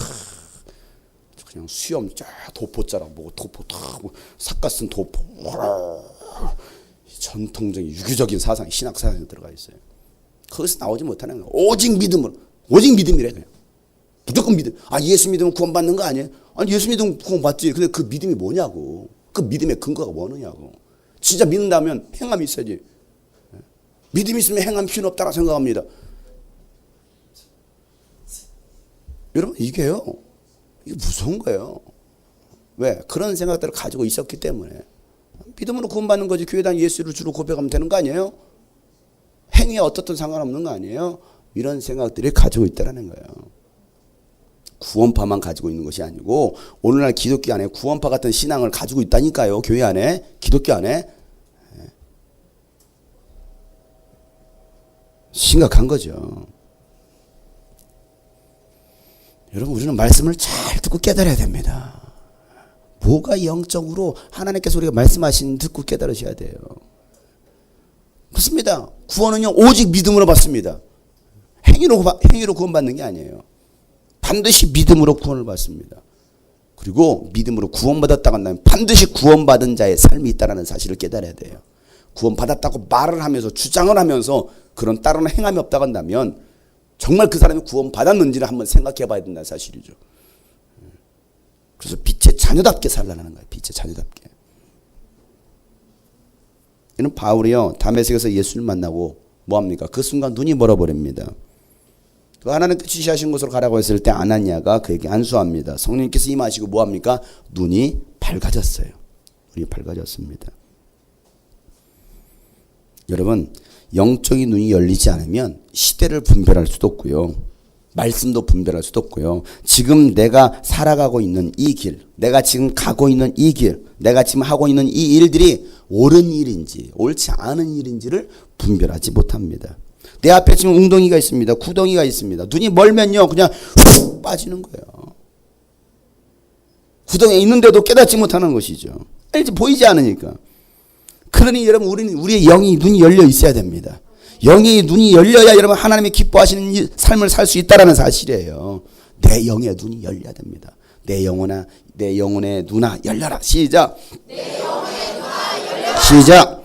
S1: 그냥 수염 쫙 도포자랑 뭐고 도포 탁 삭가 쓴 도포. 전통적인 유교적인 사상, 신학 사상이 들어가 있어요. 거기서 나오지 못하는 거예요. 오직 믿음으로. 오직 믿음이래 그냥. 무조건 믿음. 아, 예수 믿으면 구원받는 거 아니에요? 아니, 예수 믿으면 구원받지. 근데 그 믿음이 뭐냐고. 그 믿음의 근거가 뭐느냐고. 진짜 믿는다면 행함이 있어야지. 믿음이 있으면 행함 필요 없다고 생각합니다. 여러분, 이게 무서운 거예요. 왜? 그런 생각들을 가지고 있었기 때문에. 믿음으로 구원받는 거지. 교회 다니 예수를 주로 고백하면 되는 거 아니에요? 행위에 어떻든 상관없는 거 아니에요? 이런 생각들이 가지고 있다는 거예요. 구원파만 가지고 있는 것이 아니고 오늘날 기독교 안에 구원파 같은 신앙을 가지고 있다니까요. 교회 안에, 기독교 안에. 심각한 거죠. 여러분, 우리는 말씀을 잘 듣고 깨달아야 됩니다. 뭐가 영적으로 하나님께서 우리가 말씀하신 듣고 깨달으셔야 돼요. 그렇습니다. 구원은요, 오직 믿음으로 받습니다. 행위로 구원받는 게 아니에요. 반드시 믿음으로 구원을 받습니다. 그리고 믿음으로 구원받았다고 한다면 반드시 구원받은 자의 삶이 있다는 사실을 깨달아야 돼요. 구원받았다고 말을 하면서 주장을 하면서 그런 다른 행함이 없다고 한다면 정말 그 사람이 구원받았는지를 한번 생각해 봐야 된다는 사실이죠. 그래서 빛의 자녀답게 살라는 거예요. 빛의 자녀답게. 이는 바울이요, 다메섹에서 예수를 만나고 뭐합니까? 그 순간 눈이 멀어버립니다. 그 하나님께 지시하신 곳으로 가라고 했을 때 아나니아가 그에게 안수합니다. 성령님께서 임하시고 뭐합니까? 눈이 밝아졌어요. 눈이 밝아졌습니다. 여러분, 영적인 눈이 열리지 않으면 시대를 분별할 수도 없고요. 말씀도 분별할 수도 없고요. 지금 내가 살아가고 있는 이 길, 내가 지금 가고 있는 이 길, 내가 지금 하고 있는 이 일들이 옳은 일인지 옳지 않은 일인지를 분별하지 못합니다. 내 앞에 지금 웅덩이가 있습니다. 구덩이가 있습니다. 눈이 멀면요, 그냥 훅 빠지는 거예요. 구덩이에 있는데도 깨닫지 못하는 것이죠. 이제 보이지 않으니까. 그러니 여러분, 우리의 영이 눈이 열려 있어야 됩니다. 영의 눈이 열려야 여러분 하나님이 기뻐하시는 삶을 살 수 있다는 사실이에요. 내 영의 눈이 열려야 됩니다. 내 영혼의 눈아 열려라. 시작. 내 영혼의 눈아 열려라. 시작.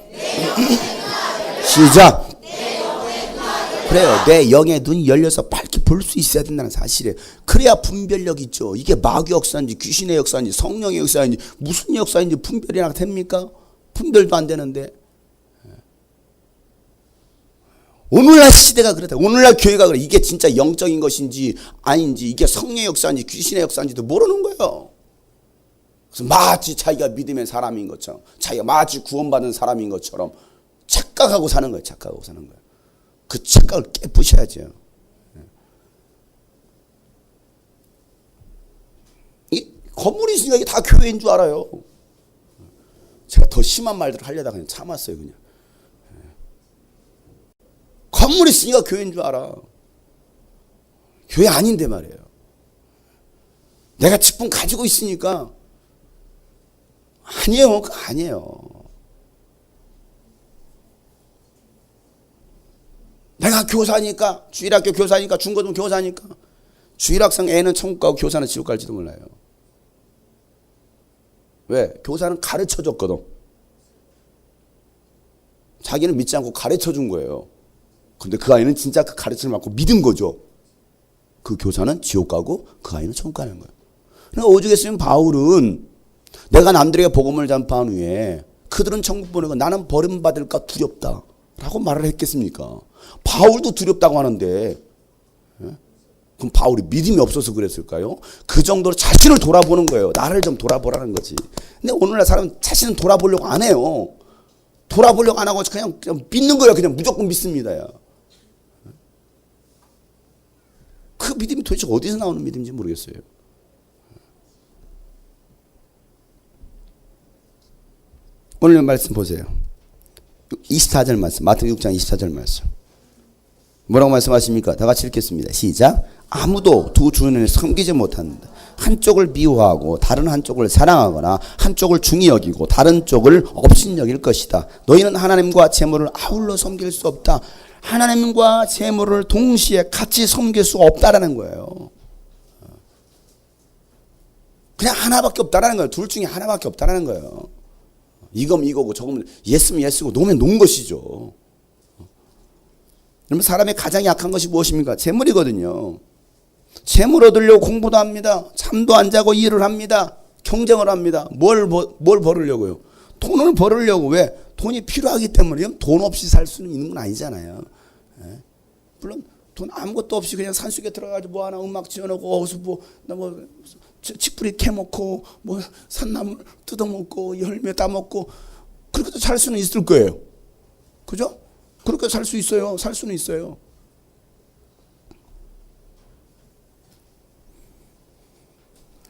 S1: 시작. 그래요. 내 영의 눈이 열려서 밝게 볼 수 있어야 된다는 사실이에요. 그래야 분별력 있죠. 이게 마귀 역사인지 귀신의 역사인지 성령의 역사인지 무슨 역사인지 분별이나 됩니까? 분별도 안 되는데. 오늘날 시대가 그렇다. 오늘날 교회가 그래. 이게 진짜 영적인 것인지 아닌지, 이게 성령의 역사인지 귀신의 역사인지도 모르는 거예요. 그래서 마치 자기가 믿음의 사람인 것처럼, 자기가 마치 구원받은 사람인 것처럼 착각하고 사는 거예요. 착각하고 사는 거예요. 그 착각을 깨부셔야죠. 이 건물이 있으니까 이게 다 교회인 줄 알아요. 제가 더 심한 말들을 하려다가 그냥 참았어요. 그냥. 건물이 있으니까 교회인 줄 알아. 교회 아닌데 말이에요. 내가 직분 가지고 있으니까. 아니에요. 그거 아니에요. 내가 교사니까, 주일학교 교사니까, 중고등 교사니까, 주일학생 애는 천국 가고 교사는 지옥 갈지도 몰라요. 왜? 교사는 가르쳐 줬거든. 자기는 믿지 않고 가르쳐 준 거예요. 근데 그 아이는 진짜 그 가르침을 받고 믿은 거죠. 그 교사는 지옥 가고 그 아이는 천국 가는 거예요. 그러니까 오죽했으면 바울은 내가 남들에게 복음을 전파한 후에 그들은 천국 보내고 나는 버림받을까 두렵다 라고 말을 했겠습니까? 바울도 두렵다고 하는데 그럼 바울이 믿음이 없어서 그랬을까요? 그 정도로 자신을 돌아보는 거예요. 나를 좀 돌아보라는 거지. 근데 오늘날 사람은 자신을 돌아보려고 안 해요. 돌아보려고 안 하고 그냥 믿는 거예요. 그냥 무조건 믿습니다. 그 믿음이 도대체 어디서 나오는 믿음인지 모르겠어요. 오늘 말씀 보세요. 24절 말씀, 마태복음 6장 24절 말씀. 뭐라고 말씀하십니까? 다 같이 읽겠습니다. 시작. 아무도 두 주인을 섬기지 못한다. 한쪽을 미워하고 다른 한쪽을 사랑하거나 한쪽을 중히 여기고 다른 쪽을 업신 여길 것이다. 너희는 하나님과 재물을 아울러 섬길 수 없다. 하나님과 재물을 동시에 같이 섬길 수 없다라는 거예요. 그냥 하나밖에 없다라는 거예요. 둘 중에 하나밖에 없다라는 거예요. 이거면 이거고 저거면 예스면 예스고 노면 노는 것이죠. 그러면 사람의 가장 약한 것이 무엇입니까? 재물이거든요. 재물 얻으려고 공부도 합니다. 잠도 안 자고 일을 합니다. 경쟁을 합니다. 뭘 벌으려고요? 돈을 벌으려고. 왜? 돈이 필요하기 때문에. 돈 없이 살 수는 있는 건 아니잖아요. 물론 돈 아무것도 없이 그냥 산속에 들어가서 뭐 하나 음악 지어놓고 어디서 뭐 칡뿌리 캐먹고 뭐 산나물 뜯어먹고 열매 따먹고 그렇게도 살 수는 있을 거예요. 그죠? 그렇게 살 수 있어요. 살 수는 있어요.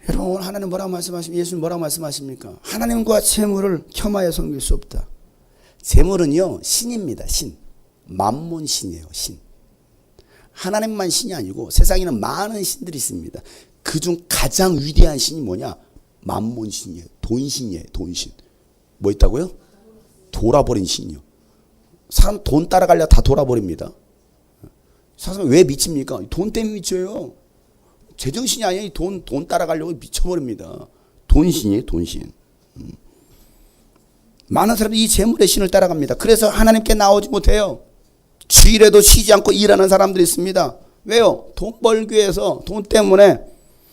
S1: 여러분 하나님 뭐라고 말씀하십니까? 예수님 뭐라고 말씀하십니까? 하나님과 재물을 겸하여 섬길 수 없다. 재물은요 신입니다. 신. 만몬신이에요. 신. 하나님만 신이 아니고 세상에는 많은 신들이 있습니다. 그중 가장 위대한 신이 뭐냐? 만몬신이에요. 돈신이에요. 돈신. 뭐 있다고요? 돌아버린 신이요. 사람 돈 따라가려 다 돌아버립니다. 사람 왜 미칩니까? 돈 때문에 미쳐요. 제정신이 아니에요. 돈 따라가려고 미쳐버립니다. 돈신이에요. 돈신. 많은 사람들이 이 재물의 신을 따라갑니다. 그래서 하나님께 나오지 못해요. 주일에도 쉬지 않고 일하는 사람들이 있습니다. 왜요? 돈 벌기 위해서 돈 때문에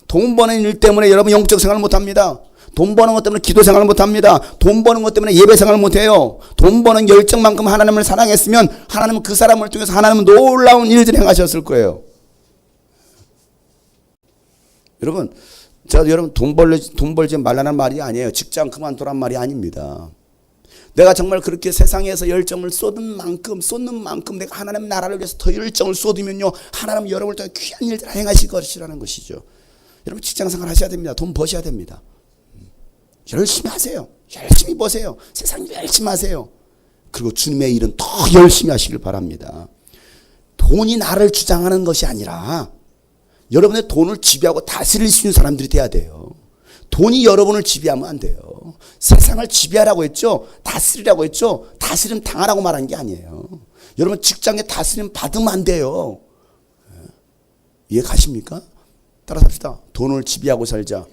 S1: 돈 버는 일 때문에 여러분 영적 생활을 못합니다. 돈 버는 것 때문에 기도 생활을 못합니다. 돈 버는 것 때문에 예배 생활을 못해요. 돈 버는 열정만큼 하나님을 사랑했으면 하나님은 그 사람을 통해서 하나님은 놀라운 일들을 행하셨을 거예요. 여러분 여러분 돈 벌지 말라는 말이 아니에요. 직장 그만두란 말이 아닙니다. 내가 정말 그렇게 세상에서 열정을 쏟는 만큼 내가 하나님 나라를 위해서 더 열정을 쏟으면요 하나님은 여러분을 통해 귀한 일들을 행하실 것이라는 것이죠. 여러분 직장생활 하셔야 됩니다. 돈 버셔야 됩니다. 열심히 하세요. 열심히 버세요. 세상 열심히 하세요. 그리고 주님의 일은 더 열심히 하시길 바랍니다. 돈이 나를 주장하는 것이 아니라 여러분의 돈을 지배하고 다스릴 수 있는 사람들이 돼야 돼요. 돈이 여러분을 지배하면 안 돼요. 세상을 지배하라고 했죠. 다스리라고 했죠. 다스림 당하라고 말한 게 아니에요. 여러분 직장에 다스림 받으면 안 돼요. 이해 가십니까? 따라서 합시다. 돈을 지배하고 살자.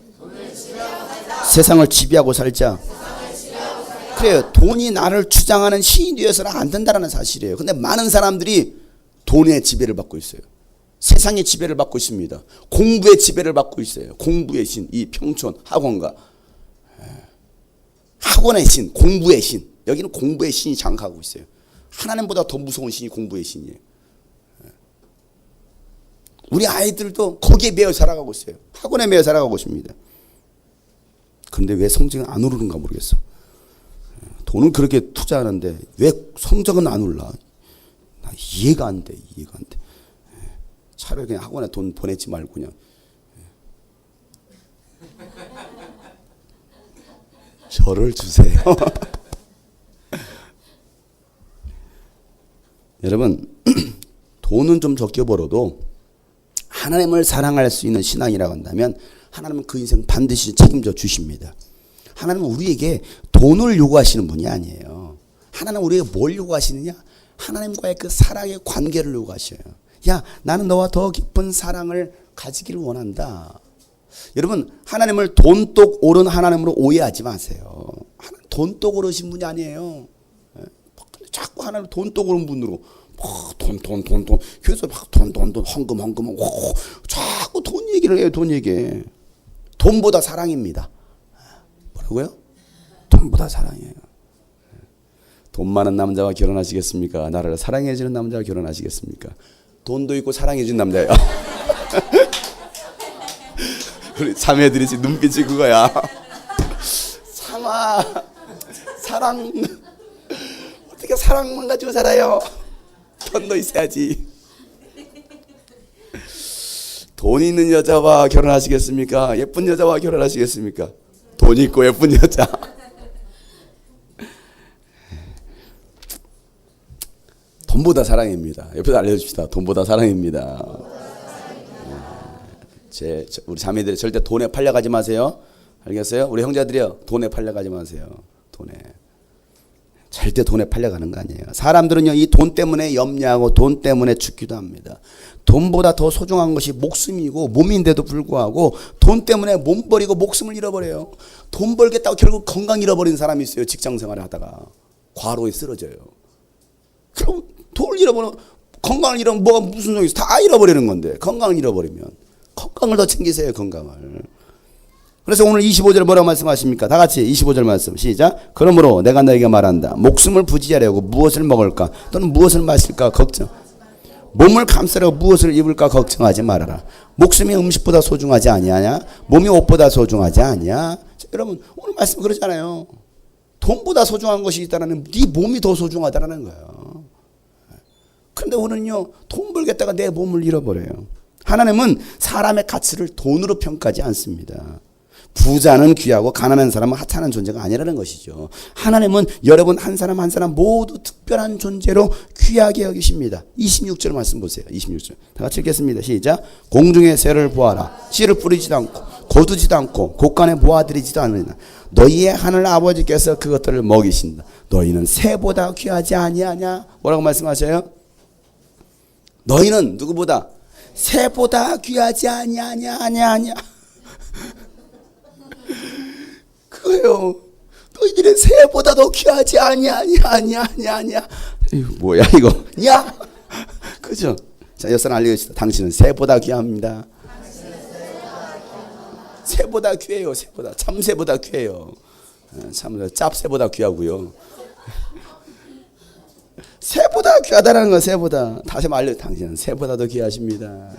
S1: 세상을 지배하고 살자. 그래요. 돈이 나를 주장하는 신이 되어서는 안 된다는 사실이에요. 근데 많은 사람들이 돈의 지배를 받고 있어요. 세상의 지배를 받고 있습니다. 공부의 지배를 받고 있어요. 공부의 신, 이 평촌 학원가. 학원의 신, 공부의 신. 여기는 공부의 신이 장악하고 있어요. 하나님보다 더 무서운 신이 공부의 신이에요. 우리 아이들도 거기에 매여 살아가고 있어요. 학원에 매여 살아가고 있습니다. 그런데 왜 성적이 안 오르는가 모르겠어. 돈은 그렇게 투자하는데 왜 성적은 안 올라? 나 이해가 안 돼. 차라리 그냥 학원에 돈 보내지 말고 그냥 저를 주세요. 여러분 돈은 좀 적게 벌어도 하나님을 사랑할 수 있는 신앙이라고 한다면 하나님은 그 인생 반드시 책임져 주십니다. 하나님은 우리에게 돈을 요구하시는 분이 아니에요. 하나님은 우리에게 뭘 요구하시느냐? 하나님과의 그 사랑의 관계를 요구하셔요. 야, 나는 너와 더 깊은 사랑을 가지기를 원한다. 여러분 하나님을 돈독 오른 하나님으로 오해하지 마세요. 돈독 오르신 분이 아니에요. 자꾸 하나님 돈독 오른 분으로 돈 교회에서 막 돈 헌금 자꾸 돈 얘기를 해요. 돈 얘기. 돈보다 사랑입니다. 뭐라고요? 돈보다 사랑이에요. 돈 많은 남자와 결혼하시겠습니까? 나를 사랑해 주는 남자와 결혼하시겠습니까? 돈도 있고 사랑해 주는 남자예요. 우리 자매들이 지금 눈빛이 그거야. 상아, 사랑. 어떻게 사랑만 가지고 살아요? 돈도 있어야지. 돈 있는 여자와 결혼하시겠습니까? 예쁜 여자와 결혼하시겠습니까? 돈 있고 예쁜 여자. 돈보다 사랑입니다. 옆에서 알려줍시다. 돈보다 사랑입니다. 우리 자매들이 절대 돈에 팔려가지 마세요. 알겠어요? 우리 형제들이요, 돈에 팔려가지 마세요. 돈에. 절대 돈에 팔려가는 거 아니에요. 사람들은요, 이 돈 때문에 염려하고 돈 때문에 죽기도 합니다. 돈보다 더 소중한 것이 목숨이고 몸인데도 불구하고 돈 때문에 몸 버리고 목숨을 잃어버려요. 돈 벌겠다고 결국 건강 잃어버리는 사람이 있어요. 직장 생활을 하다가 과로에 쓰러져요. 그럼 돈을 잃어버려, 건강을 잃으면 뭐가 무슨 소용이 있어? 다 잃어버리는 건데. 건강을 잃어버리면 건강을 더 챙기세요. 건강을. 그래서 오늘 25절 뭐라고 말씀하십니까? 다 같이 25절 말씀 시작. 그러므로 내가 너에게 말한다. 목숨을 부지하려고 무엇을 먹을까 또는 무엇을 마실까 걱정. 몸을 감싸려고 무엇을 입을까 걱정하지 말아라. 목숨이 음식보다 소중하지 아니하냐? 몸이 옷보다 소중하지 아니냐? 여러분 오늘 말씀 그러잖아요. 돈보다 소중한 것이 있다는 네 몸이 더 소중하다는 거예요. 그런데 오늘은요, 돈 벌겠다가 내 몸을 잃어버려요. 하나님은 사람의 가치를 돈으로 평가하지 않습니다. 부자는 귀하고 가난한 사람은 하찮은 존재가 아니라는 것이죠. 하나님은 여러분 한 사람 한 사람 모두 특별한 존재로 귀하게 여기십니다. 26절 말씀 보세요. 26절 다 같이 읽겠습니다. 시작. 공중의 새를 보아라. 씨를 뿌리지도 않고 거두지도 않고 곳간에 모아들이지도 않으나 너희의 하늘 아버지께서 그것들을 먹이신다. 너희는 새보다 귀하지 아니하냐? 뭐라고 말씀하셔요? 너희는 누구보다? 새보다 귀하지 아니하냐? 그거예요. 너희들은 새보다 더 귀하지 아니야. 이거 뭐야 이거? 야, 그죠? 자, 여러분 알려주시다. 당신은 새보다 귀합니다. 새보다 귀해요. 새보다 참새보다 귀해요. 참 짭새보다 귀하고요. 새보다 귀하다는 거. 새보다 다시 말려. 당신은 새보다 더 귀하십니다.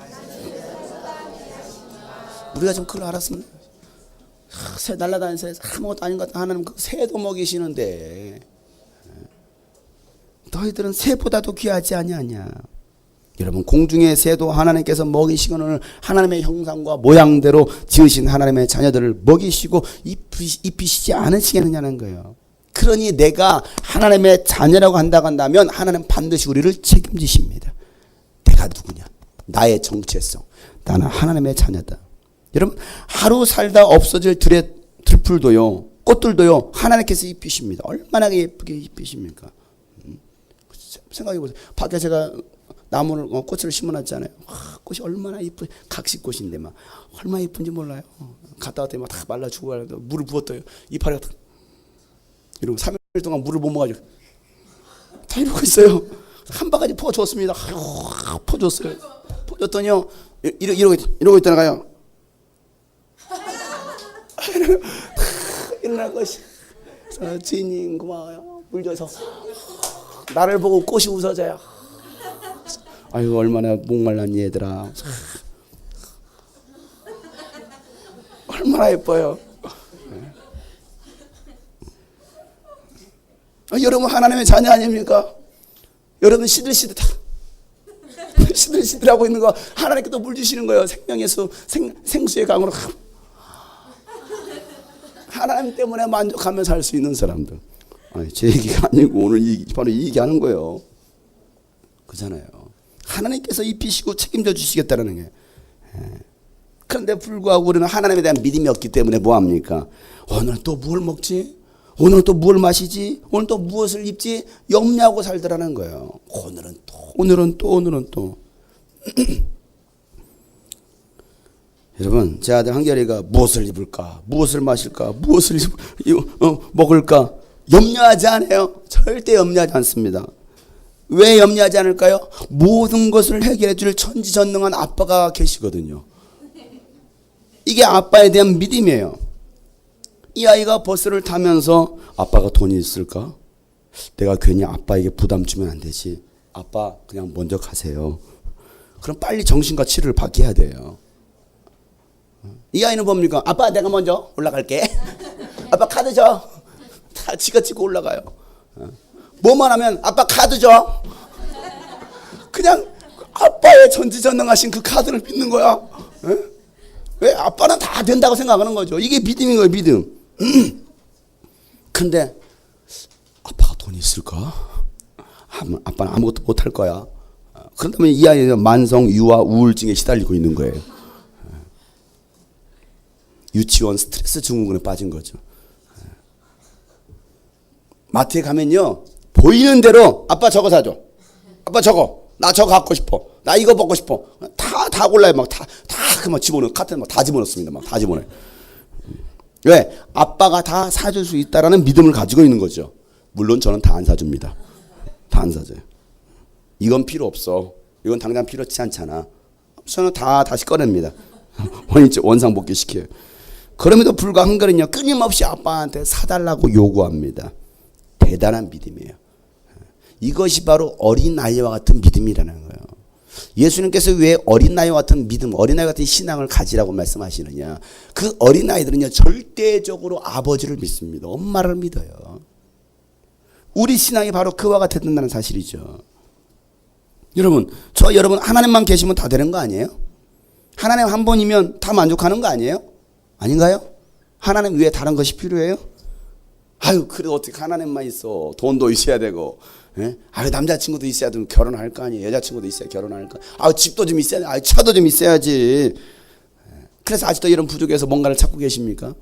S1: 우리가 좀 그걸 알았으면. 새 날라다니는 새 아무것도 아닌 것 같아. 하나님 그 새도 먹이시는데 너희들은 새보다도 귀하지 아니하냐. 여러분 공중의 새도 하나님께서 먹이시고는 하나님의 형상과 모양대로 지으신 하나님의 자녀들을 먹이시고 입히시지 않으시겠느냐는 거예요. 그러니 내가 하나님의 자녀라고 한다면 하나님 반드시 우리를 책임지십니다. 내가 누구냐? 나의 정체성. 나는 하나님의 자녀다. 여러분 하루 살다 없어질 들풀도요, 꽃들도요 하나님께서 입히십니다. 얼마나 예쁘게 입히십니까? 생각해 보세요. 밖에 제가 나무를 꽃을 심어놨잖아요. 꽃이 얼마나 이쁜 각식꽃인데 막 얼마나 이쁜지 몰라요. 갔다 왔더니 막 다 말라 죽어가지고 물을 부었더요. 이파리가 다 이러고 3일 동안 물을 못 먹어가지고 다 이러고 있어요. 한 바가지 퍼줬습니다. 퍼줬어요. 퍼줬더니요 이러고 있다가요. 일어날 것이 주인님 고마워요. 물 줘서 나를 보고 꽃이 웃어져요. 아유 얼마나 목말랐니 얘들아. 얼마나 예뻐요. 여러분 하나님의 자녀 아닙니까? 여러분 시들시들하고 있는 거 하나님께서 물 주시는 거예요. 생명의 수, 생수의 강으로. 하나님 때문에 만족하며 살 수 있는 사람들. 아니, 제 얘기가 아니고 오늘 바로 이 얘기하는 거예요. 그잖아요. 하나님께서 입히시고 책임져 주시겠다는 게. 그런데 불구하고 우리는 하나님에 대한 믿음이 없기 때문에 뭐합니까? 오늘은 또 뭘 먹지? 오늘은 또 뭘 마시지? 오늘 또 무엇을 입지? 염려하고 살더라는 거예요. 오늘은 또. 여러분 제 아들 한결이가 무엇을 입을까? 무엇을 마실까? 무엇을 먹을까? 염려하지 않아요. 절대 염려하지 않습니다. 왜 염려하지 않을까요? 모든 것을 해결해 줄 천지전능한 아빠가 계시거든요. 이게 아빠에 대한 믿음이에요. 이 아이가 버스를 타면서 아빠가 돈이 있을까? 내가 괜히 아빠에게 부담 주면 안 되지. 아빠 그냥 먼저 가세요. 그럼 빨리 정신과 치료를 받게 해야 돼요. 이 아이는 뭡니까? 아빠 내가 먼저 올라갈게. 아빠 카드 줘. 다 지가 찍고 올라가요. 뭐만 하면 아빠 카드 줘. 그냥 아빠의 전지전능하신 그 카드를 믿는 거야. 왜? 아빠는 다 된다고 생각하는 거죠. 이게 믿음인 거예요, 믿음. 근데 아빠가 돈이 있을까? 아빠는 아무것도 못할 거야. 그렇다면 이 아이는 만성 유아 우울증에 시달리고 있는 거예요. 유치원 스트레스 증후군에 빠진 거죠. 마트에 가면요, 보이는 대로 아빠 저거 사줘. 아빠 저거. 나 저거 갖고 싶어. 나 이거 먹고 싶어. 다 골라요. 막 막 집어넣어. 카트에 막 다 집어넣습니다. 막 다 집어넣어요. 왜? 아빠가 다 사줄 수 있다라는 믿음을 가지고 있는 거죠. 물론 저는 다 안 사줍니다. 다 안 사줘요. 이건 필요 없어. 이건 당장 필요치 않잖아. 저는 다 다시 꺼냅니다. 원상복귀 시켜요. 그럼에도 불구하고 한글은요, 끊임없이 아빠한테 사달라고 요구합니다. 대단한 믿음이에요. 이것이 바로 어린아이와 같은 믿음이라는 거예요. 예수님께서 왜 어린아이와 같은 믿음, 어린아이 같은 신앙을 가지라고 말씀하시느냐. 그 어린아이들은요, 절대적으로 아버지를 믿습니다. 엄마를 믿어요. 우리 신앙이 바로 그와 같았다는 사실이죠. 여러분, 여러분 하나님만 계시면 다 되는 거 아니에요? 하나님 한 번이면 다 만족하는 거 아니에요? 아닌가요? 하나님 외에 다른 것이 필요해요? 아유, 그래 어떻게 하나님만 있어. 돈도 있어야 되고, 예? 아유, 남자친구도 있어야 되면 결혼할 거 아니에요. 여자친구도 있어야 결혼할 거. 아유, 집도 좀 있어야 돼. 아유, 차도 좀 있어야지. 그래서 아직도 이런 부족해서 뭔가를 찾고 계십니까?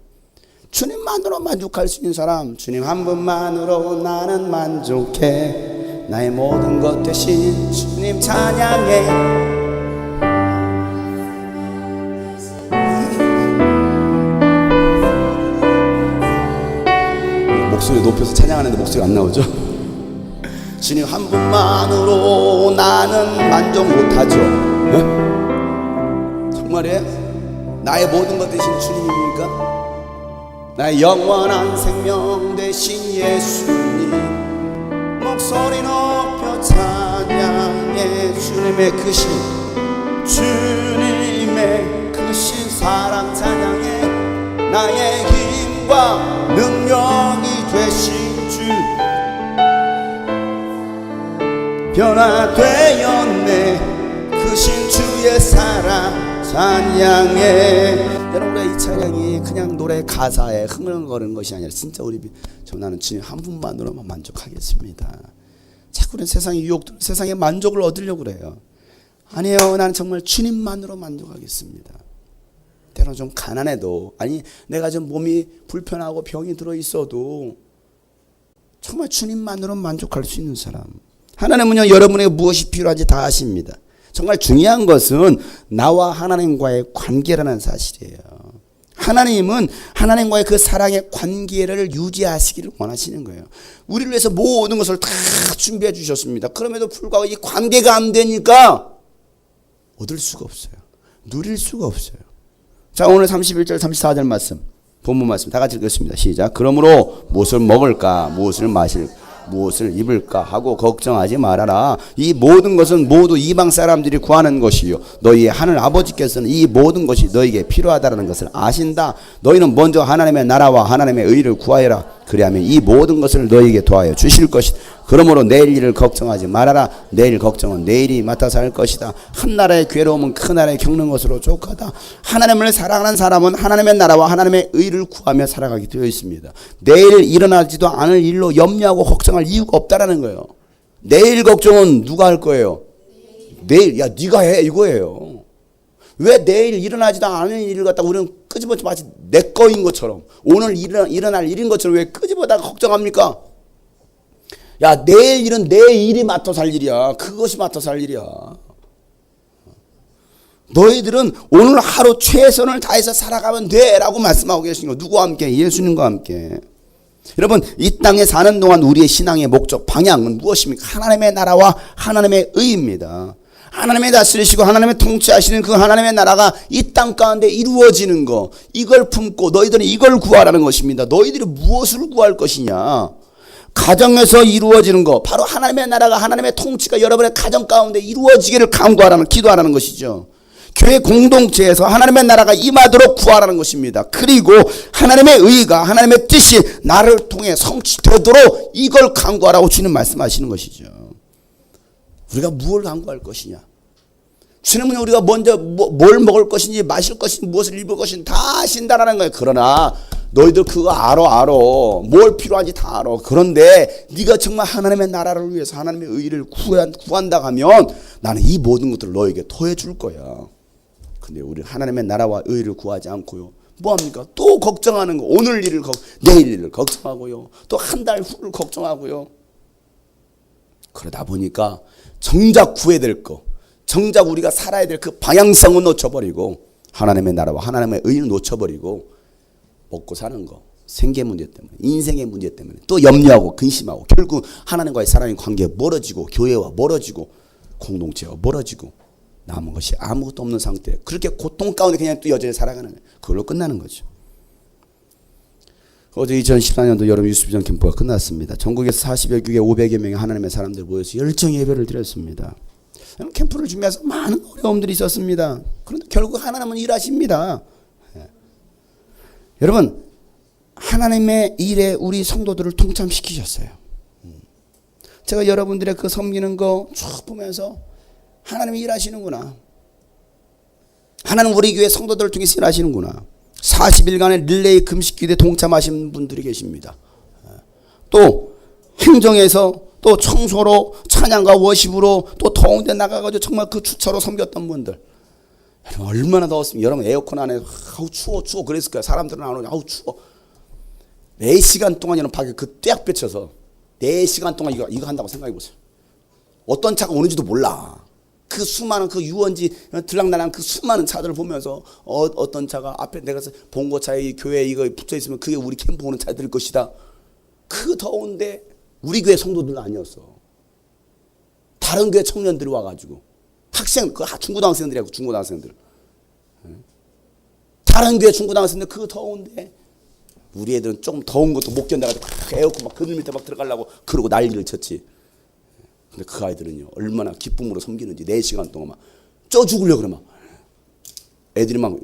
S1: 주님만으로 만족할 수 있는 사람, 주님 한 분만으로 나는 만족해. 나의 모든 것 대신 주님 찬양해. 목소리 높여서 찬양하는데 목소리가 안 나오죠? 주님 한 분만으로 나는 만족 못하죠. 정말이에요? 나의 모든 것 대신 주님입니까? 나의 영원한 생명 대신 예수님, 목소리 높여 찬양해. 주님의 크신, 주님의 크신 사랑 찬양해. 나의 힘과 능력이 되신 주, 변화되었네. 크신 주의 사랑 찬양해. 여러분, 우리가 이 찬양이 그냥 노래 가사에 흥얼거리는 것이 아니라 진짜 나는 주님 한 분만으로만 만족하겠습니다. 자꾸는 세상의 유혹들, 세상의 만족을 얻으려고 그래요. 아니에요. 나는 정말 주님만으로 만족하겠습니다. 때로는 좀 가난해도, 아니 내가 좀 몸이 불편하고 병이 들어있어도 정말 주님만으로 만족할 수 있는 사람. 하나님은요, 여러분에게 무엇이 필요한지 다 아십니다. 정말 중요한 것은 나와 하나님과의 관계라는 사실이에요. 하나님은 하나님과의 그 사랑의 관계를 유지하시기를 원하시는 거예요. 우리를 위해서 모든 것을 다 준비해 주셨습니다. 그럼에도 불구하고 이 관계가 안 되니까 얻을 수가 없어요. 누릴 수가 없어요. 자, 오늘 31절 34절 말씀, 본문 말씀 다 같이 읽겠습니다. 시작. 그러므로 무엇을 먹을까, 무엇을 마실까, 무엇을 입을까 하고 걱정하지 말아라. 이 모든 것은 모두 이방 사람들이 구하는 것이요, 너희의 하늘 아버지께서는 이 모든 것이 너희에게 필요하다는 것을 아신다. 너희는 먼저 하나님의 나라와 하나님의 의를 구하여라. 그리하면 이 모든 것을 너희에게 더하여 주실 것이다. 그러므로 내일 일을 걱정하지 말아라. 내일 걱정은 내일이 맡아서 할 것이다. 한 나라의 괴로움은 큰 나라에 겪는 것으로 족하다. 하나님을 사랑하는 사람은 하나님의 나라와 하나님의 의를 구하며 살아가게 되어 있습니다. 내일 일어나지도 않을 일로 염려하고 걱정할 이유가 없다라는 거예요. 내일 걱정은 누가 할 거예요? 내일, 야 네가 해, 이거예요. 왜 내일 일어나지도 않은 일을 갖다가 우리는 끄집어서 마치 내 거인 것처럼, 오늘 일어날 일인 것처럼 왜 끄집어다가 걱정합니까? 야, 내일 일은 내 일이 맡아서 할 일이야. 그것이 맡아서 할 일이야. 너희들은 오늘 하루 최선을 다해서 살아가면 돼 라고 말씀하고 계신 거. 누구와 함께? 예수님과 함께. 여러분, 이 땅에 사는 동안 우리의 신앙의 목적, 방향은 무엇입니까? 하나님의 나라와 하나님의 의입니다. 하나님의 다스리시고 하나님의 통치하시는 그 하나님의 나라가 이 땅 가운데 이루어지는 거, 이걸 품고 너희들은 이걸 구하라는 것입니다. 너희들이 무엇을 구할 것이냐? 가정에서 이루어지는 거, 바로 하나님의 나라가, 하나님의 통치가 여러분의 가정 가운데 이루어지기를 간구하라는, 기도하라는 것이죠. 교회 공동체에서 하나님의 나라가 임하도록 구하라는 것입니다. 그리고 하나님의 의가 하나님의 뜻이 나를 통해 성취되도록 이걸 간구하라고 주님 말씀하시는 것이죠. 우리가 무엇을 간구할 것이냐? 주님은 우리가 먼저 뭘 먹을 것인지 마실 것인지 무엇을 입을 것인지 다 아신다라는 거예요. 그러나 너희들 그거 알아. 뭘 필요한지 다 알아. 그런데 네가 정말 하나님의 나라를 위해서 하나님의 의를 구한다 하면 나는 이 모든 것들을 너에게 더해 줄 거야. 근데 우리 하나님의 나라와 의를 구하지 않고요. 뭐합니까? 또 걱정하는 거. 오늘 일을 내일 일을 걱정하고요. 또 한 달 후를 걱정하고요. 그러다 보니까 정작 구해야 될 거, 정작 우리가 살아야 될 그 방향성은 놓쳐버리고 하나님의 나라와 하나님의 의를 놓쳐버리고 먹고 사는 거, 생계 문제 때문에, 인생의 문제 때문에 또 염려하고 근심하고 결국 하나님과의 사랑의 관계가 멀어지고 교회와 멀어지고 공동체와 멀어지고 남은 것이 아무것도 없는 상태. 그렇게 고통 가운데 그냥 또 여전히 살아가는 거예요. 그걸로 끝나는 거죠. 어제 2014년도 여름 유스비전 캠프가 끝났습니다. 전국에서 40여 교회 500여 명의 하나님의 사람들 모여서 열정의 예배를 드렸습니다. 캠프를 준비해서 많은 어려움들이 있었습니다. 그런데 결국 하나님은 일하십니다. 여러분, 하나님의 일에 우리 성도들을 동참시키셨어요. 제가 여러분들의 그 섬기는 거 쭉 보면서 하나님이 일하시는구나. 하나님 우리 교회 성도들을 통해서 일하시는구나. 40일간의 릴레이 금식기도에 동참하신 분들이 계십니다. 또 행정에서 또 청소로 찬양과 워십으로 또 더운 데 나가가지고 정말 그 주차로 섬겼던 분들. 여러분 얼마나 더웠습니까? 여러분 에어컨 안에 아우 추워 그랬을 거야. 사람들은 안 오냐. 아우 추워. 4시간 동안 여러분 밖에 그 떼약 볕쳐서 4시간 동안 이거 한다고 생각해 보세요. 어떤 차가 오는지도 몰라. 그 수많은 그 유원지 들락날락 그 수많은 차들을 보면서 어떤 차가 앞에 내가 봉고차에 교회에 이거 붙어 있으면 그게 우리 캠프 오는 차들일 것이다. 그 더운데 우리 교회 성도들 아니었어. 다른 교회 청년들이 와가지고 학생 그 중고등학생들이라고 중고등학생들. 다른 교회 중고등학생들 그 더운데 우리 애들은 좀 더운 것도 못 견뎌가지고 에어컨 막 그늘 밑에 막 들어가려고 그러고 난리를 쳤지. 근데 그 아이들은요 얼마나 기쁨으로 섬기는지 4시간 동안 막 쪄 죽으려고 그래 막 애들이 막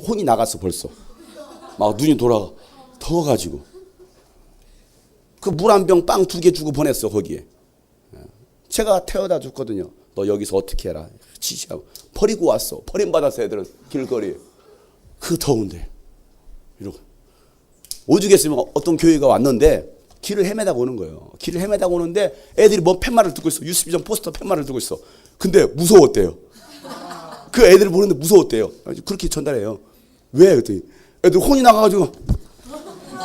S1: 혼이 나갔어 벌써 막 눈이 돌아가 더워가지고 그 물 한 병 빵 2개 주고 보냈어 거기에. 제가 태워다 줬거든요. 너 여기서 어떻게 해라 지시하고 버리고 왔어. 버림받았어 애들은 길거리에 그 더운데 이러고 오죽했으면 어떤 교회가 왔는데 길을 헤매다 오는 거예요. 길을 헤매다 오는데 애들이 뭔 팻말을 들고 있어. 유스비전 포스터 팻말을 들고 있어. 근데 무서웠대요. 그 애들을 보는데 무서웠대요. 그렇게 전달해요. 왜? 그랬더니 애들 혼이 나가가지고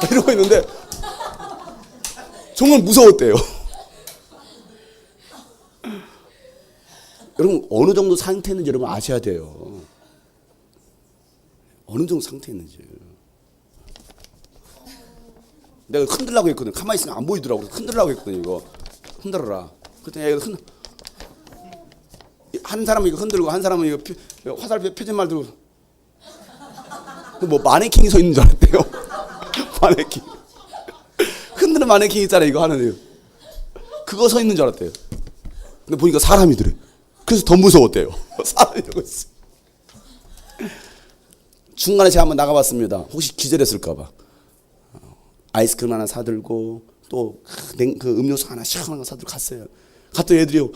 S1: 이러고 있는데 정말 무서웠대요. 여러분 어느 정도 상태였는지 여러분 아셔야 돼요. 어느 정도 상태였는지. 내가 흔들라고 했거든. 가만히 있으면 안 보이더라고. 흔들라고 했거든. 이거 흔들어라. 그랬더니 애가 한 사람은 이거 흔들고 한 사람은 이거 화살표 표준말 들고 뭐 마네킹이 서 있는 줄 알았대요. 마네킹 흔드는 마네킹 있잖아. 이거 하는 그거 서 있는 줄 알았대요. 근데 보니까 사람이더래. 그래서 더 무서웠대요. 사람이 이러고 있어. 중간에 제가 한번 나가봤습니다. 혹시 기절했을까봐. 아이스크림 하나 사들고 또 그 음료수 하나 시원한 거 사들고 갔어요. 갔더니 애들이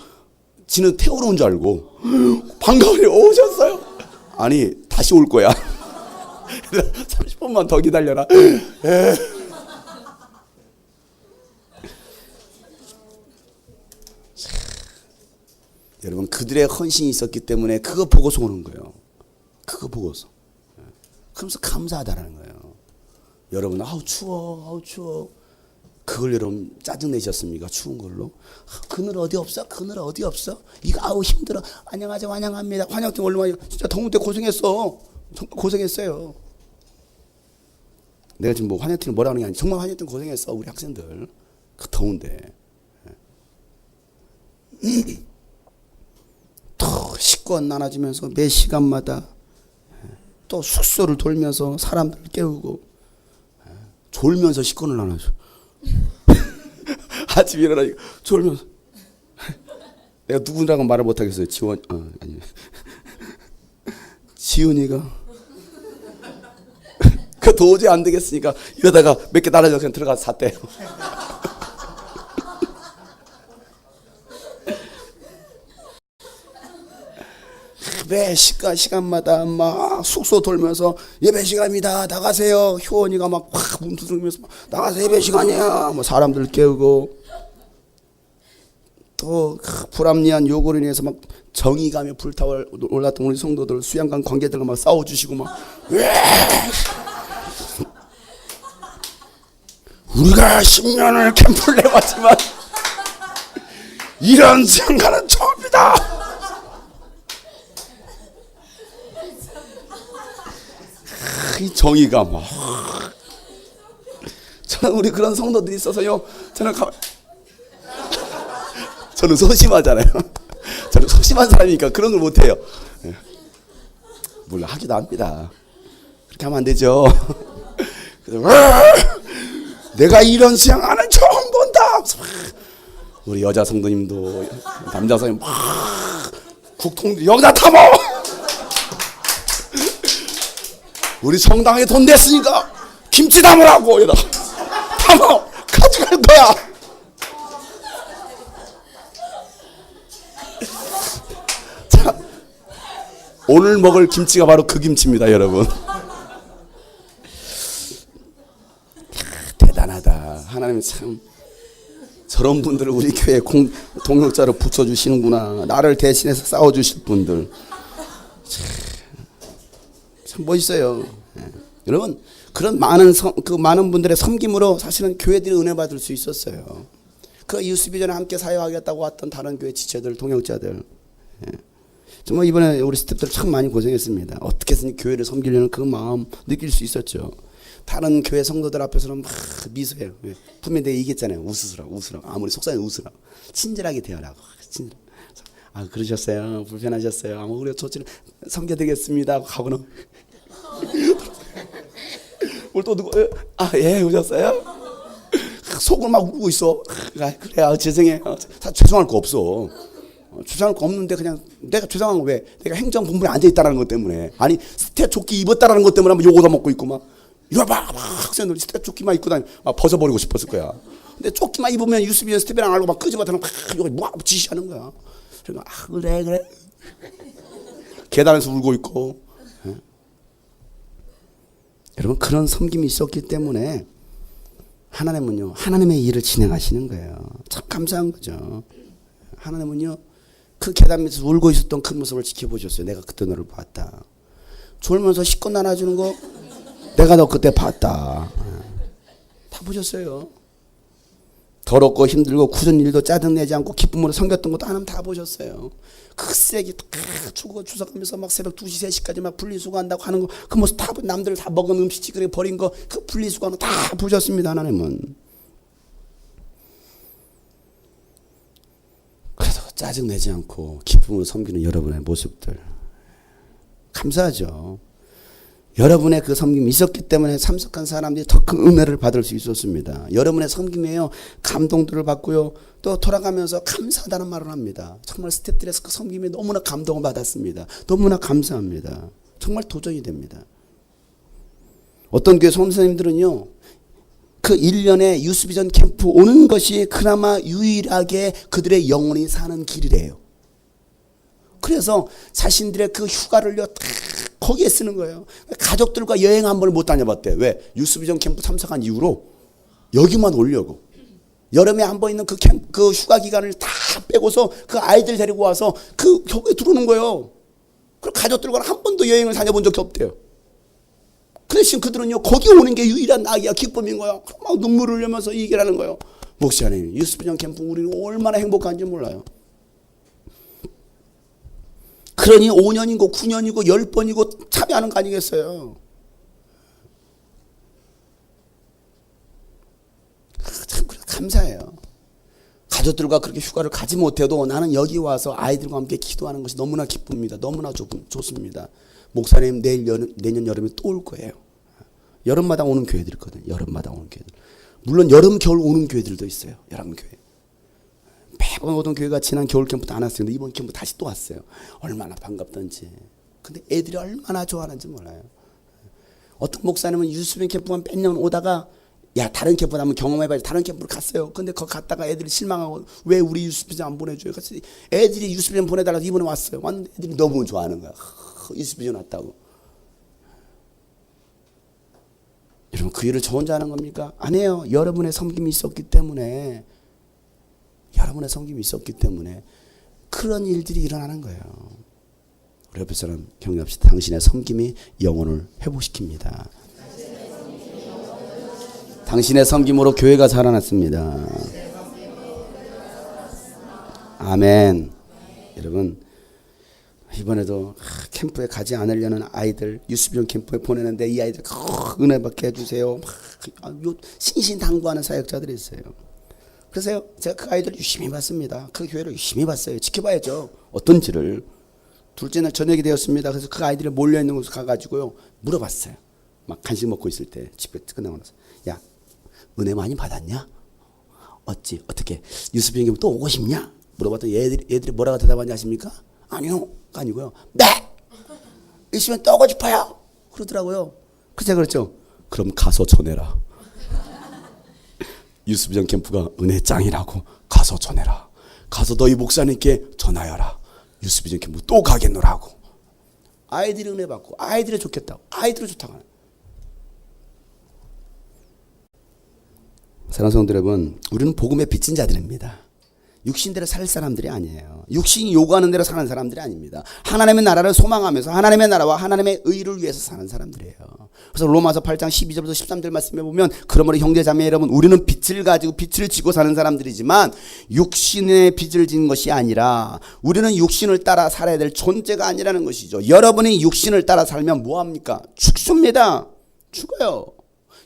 S1: 지는 태우러 온 줄 알고 반가워요. 오셨어요? 아니 다시 올 거야. 30분만 더 기다려라. 여러분 그들의 헌신이 있었기 때문에 그거 보고서 오는 거예요. 그거 보고서. 그러면서 감사하다라는 거예요. 여러분 아우 추워. 그걸 여러분 짜증내셨습니까? 추운 걸로. 그늘 어디 없어? 이거 아우 힘들어. 환영합니다. 환영 때 얼마나 진짜 더운 때 고생했어. 정말 고생했어요. 내가 지금 뭐 환영팀을 뭐라 하는 게 아니라 정말 환영팀 고생했어. 우리 학생들. 그 더운데. 더 식권 나눠주면서 매 시간마다 또 숙소를 돌면서 사람들 깨우고 졸면서 식권을 나눠줘. 아침에 일어나 졸면서 내가 누구라고 말을 못하겠어요. 지원 아니 기훈이가 그 도저히 안 되겠으니까 이러다가 몇 개 날아져 그냥 들어가서 샀대요. 매 시간마다 막 숙소 돌면서 예배 시간입니다. 나가세요. 효원이가 막 확 문 두드리면서 나가서 예배 시간이야. 뭐 사람들 깨우고 또 불합리한 요구로 인해서 막 정의감에 불타올랐던 우리 성도들 수양관 관계들과 막 싸워주시고 막 우리가 10년을 캠프를 해봤지만 이런 생각은 처음이다. 이 정의감. 저는 우리 그런 성도들이 있어서요. 저는 소심하잖아요. 저는 소심한 사람이니까 그런 걸 못해요. 물론 하기도 합니다. 그렇게 하면 안 되죠. 내가 이런 수양하는 처음 본다. 우리 여자 성도님도 남자 성도님 막 국통 여기다 타모. 우리 성당에 돈 냈으니까 김치 담으라고 여기다 담아 가져갈 거야. 자, 오늘 먹을 김치가 바로 그 김치입니다, 여러분. 대단하다. 하나님이 참 저런 분들을 우리 교회에 동역자로 붙여주시는구나. 나를 대신해서 싸워주실 분들. 참 멋있어요. 여러분 그런 많은 분들의 섬김으로 사실은 교회들이 은혜 받을 수 있었어요. 그 유스비전에 함께 사역하겠다고 왔던 다른 교회 지체들, 동역자들. 정말 이번에 우리 스태프들 참 많이 고생했습니다. 어떻게 해서든 교회를 섬기려는 그 마음 느낄 수 있었죠. 다른 교회 성도들 앞에서는 막 미소해요. 분명히 내가 얘기했잖아요. 웃으라고. 아무리 속상해 웃으라고. 친절하게 대하라고. 아 그러셨어요. 불편하셨어요. 아무 우리가 좋지는 섬겨드리겠습니다 하고 가고는 오늘 또 누구 예 오셨어요? 속을 막 울고 있어. 그래 죄송해요. 죄송할 거 없어. 죄송할 거 없는데 그냥 내가 죄송한 거 왜? 내가 행정본부에 앉아있다는 것 때문에. 아니 스텝 조끼 입었다라는 것 때문에 한번 욕을 먹고 있고 막 이거 막 학생들 스텝 조끼만 입고 다니 막 벗어버리고 싶었을 거야. 근데 조끼만 입으면 유스비전 스텝이랑 알고 막 끄집어대는 막 이거 뭐 지시하는 거야. 그래서 그래 계단에서 울고 있고. 여러분 그런 섬김이 있었기 때문에 하나님은요 하나님의 일을 진행하시는 거예요. 참 감사한 거죠. 하나님은요 그 계단 밑에서 울고 있었던 그 모습을 지켜보셨어요. 내가 그때 너를 봤다. 졸면서 식권 나눠주는 거 내가 너 그때 봤다. 다 보셨어요. 더럽고 힘들고 굳은 일도 짜증내지 않고 기쁨으로 섬겼던 것도 하나님 다 보셨어요. 그 쓰레기 다 주워가면서 막 새벽 2시 3시까지 막 분리수거한다고 하는 거 그 모습 다 남들 다 먹은 음식 찌그레 버린 거 그 분리수거하는 거 다 보셨습니다. 하나님은. 그래도 짜증내지 않고 기쁨으로 섬기는 여러분의 모습들 감사하죠. 여러분의 그 섬김이 있었기 때문에 참석한 사람들이 더 큰 은혜를 받을 수 있었습니다. 여러분의 섬김에요 감동들을 받고요 또 돌아가면서 감사하다는 말을 합니다. 정말 스태프들에서 그 섬김에 너무나 감동을 받았습니다. 너무나 감사합니다. 정말 도전이 됩니다. 어떤 교회 선생님들은요 그 1년에 유스비전 캠프 오는 것이 그나마 유일하게 그들의 영혼이 사는 길이래요. 그래서 자신들의 그 휴가를요 다 거기에 쓰는 거예요. 가족들과 여행 한 번을 못 다녀봤대. 왜? 유스비전 캠프 참석한 이후로 여기만 오려고. 여름에 한 번 있는 그 휴가 기간을 다 빼고서 그 아이들 데리고 와서 그 교회에 들어오는 거예요. 그리고 가족들과 한 번도 여행을 다녀본 적이 없대요. 그 대신 그들은요 거기 오는 게 유일한 낙이야 기쁨인 거야. 막 눈물을 흘리면서 얘기를 하는 거예요. 목사님 유스비전 캠프 우리는 얼마나 행복한지 몰라요. 그러니 5년이고 9년이고 10번이고 참여하는 거 아니겠어요. 참 감사해요. 가족들과 그렇게 휴가를 가지 못해도 나는 여기 와서 아이들과 함께 기도하는 것이 너무나 기쁩니다. 너무나 좋습니다. 목사님 내년 여름에 또 올 거예요. 여름마다 오는 교회들 있거든요. 여름마다 오는 교회들. 물론 여름 겨울 오는 교회들도 있어요. 여름 교회. 매번 오던 교회가 지난 겨울 캠프 다 안 왔어요. 근데 이번 캠프 다시 또 왔어요. 얼마나 반갑던지. 근데 애들이 얼마나 좋아하는지 몰라요. 어떤 목사님은 유스빈 캠프만 몇 년 오다가 야 다른 캠프 한번 경험해봐야지. 다른 캠프를 갔어요. 근데 거기 갔다가 애들이 실망하고 왜 우리 유스빈 안 보내줘요? 그래서 애들이 유스빈 보내달라고 이번에 왔어요. 왔는데 애들이 너무 좋아하는 거야. 유스빈 왔다고. 여러분 그 일을 저 혼자 하는 겁니까? 아니에요. 여러분의 섬김이 있었기 때문에 그런 일들이 일어나는 거예요. 우리 옆에 사람 격려합시다. 당신의 섬김이 영혼을 회복시킵니다. 당신의 섬김으로 교회가 살아났습니다. 아멘. 여러분 이번에도 캠프에 가지 않으려는 아이들 유스비전 캠프에 보내는데 이 아이들 은혜 받게 해주세요. 신신당부하는 사역자들이 있어요. 그래서 제가 그 아이들 유심히 봤습니다. 그 교회를 유심히 봤어요. 지켜봐야죠. 어떤지를. 둘째 날 저녁이 되었습니다. 그래서 그 아이들이 몰려있는 곳에 가가지고요 물어봤어요. 막 간식 먹고 있을 때 집에 끝나고 나서 야 은혜 많이 받았냐? 어찌 어떻게 유스비전 캠프 또 오고 싶냐? 물어봤더니 얘들이 뭐라고 대답하냐 아십니까? 아니요. 아니고요. 네! 있으면 또 오고 싶어요. 그러더라고요. 그래서 제가 그랬죠. 그럼 가서 전해라. 유스비전 캠프가 은혜 짱이라고 가서 전해라. 가서 너희 목사님께 전하여라. 유스비전 캠프 또 가겠노라고. 아이들이 은혜 받고 아이들이 좋겠다고. 아이들이 좋다고 하는. 사랑하는 성도 여러분, 우리는 복음에 빚진 자들입니다. 육신대로 살 사람들이 아니에요. 육신이 요구하는 대로 사는 사람들이 아닙니다. 하나님의 나라를 소망하면서 하나님의 나라와 하나님의 의를 위해서 사는 사람들이에요. 그래서 로마서 8장 12절부터 13절 말씀에 보면 그러므로 형제자매 여러분 우리는 빚을 가지고 빚을 지고 사는 사람들이지만 육신의 빚을 진 것이 아니라 우리는 육신을 따라 살아야 될 존재가 아니라는 것이죠. 여러분이 육신을 따라 살면 뭐합니까? 죽습니다. 죽어요.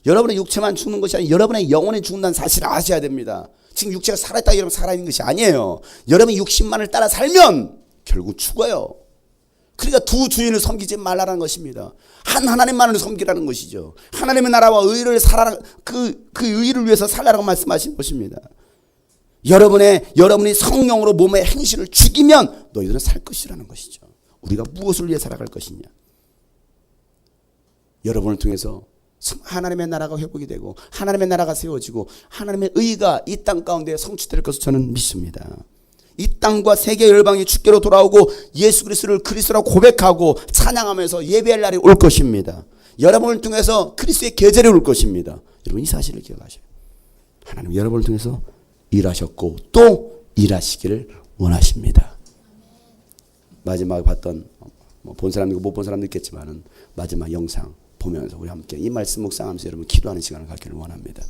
S1: 여러분의 육체만 죽는 것이 아니라 여러분의 영혼이 죽는다는 사실을 아셔야 됩니다. 지금 육체가 살아있다 여러분 살아있는 것이 아니에요. 여러분이 육신만을 따라 살면 결국 죽어요. 그러니까 두 주인을 섬기지 말라는 것입니다. 한 하나님만을 섬기라는 것이죠. 하나님의 나라와 의를 살아라, 그 의를 위해서 살라라고 말씀하신 것입니다. 여러분이 성령으로 몸의 행실을 죽이면 너희들은 살 것이라는 것이죠. 우리가 무엇을 위해 살아갈 것이냐. 여러분을 통해서 하나님의 나라가 회복이 되고 하나님의 나라가 세워지고 하나님의 의가 이 땅 가운데 성취될 것을 저는 믿습니다. 이 땅과 세계 열방이 주께로 돌아오고 예수 그리스도를 그리스도라고 고백하고 찬양하면서 예배할 날이 올 것입니다. 여러분을 통해서 그리스도의 계절이 올 것입니다. 여러분 이 사실을 기억하셔요. 하나님 여러분을 통해서 일하셨고 또 일하시기를 원하십니다. 마지막에 봤던 본 사람이고 못 본 사람도 있겠지만은 마지막 영상 보면서 우리 함께 이 말씀 묵상하면서 여러분 기도하는 시간을 갖기를 원합니다.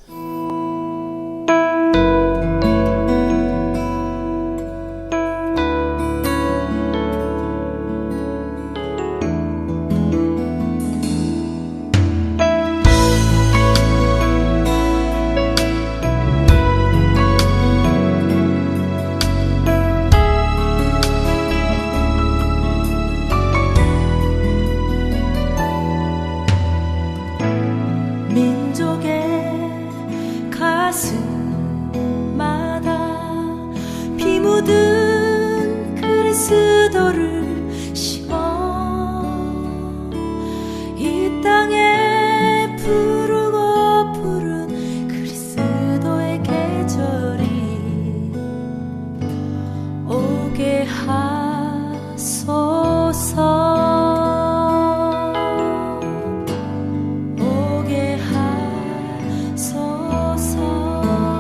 S2: 이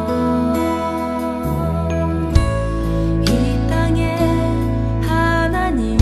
S2: 땅에 하나님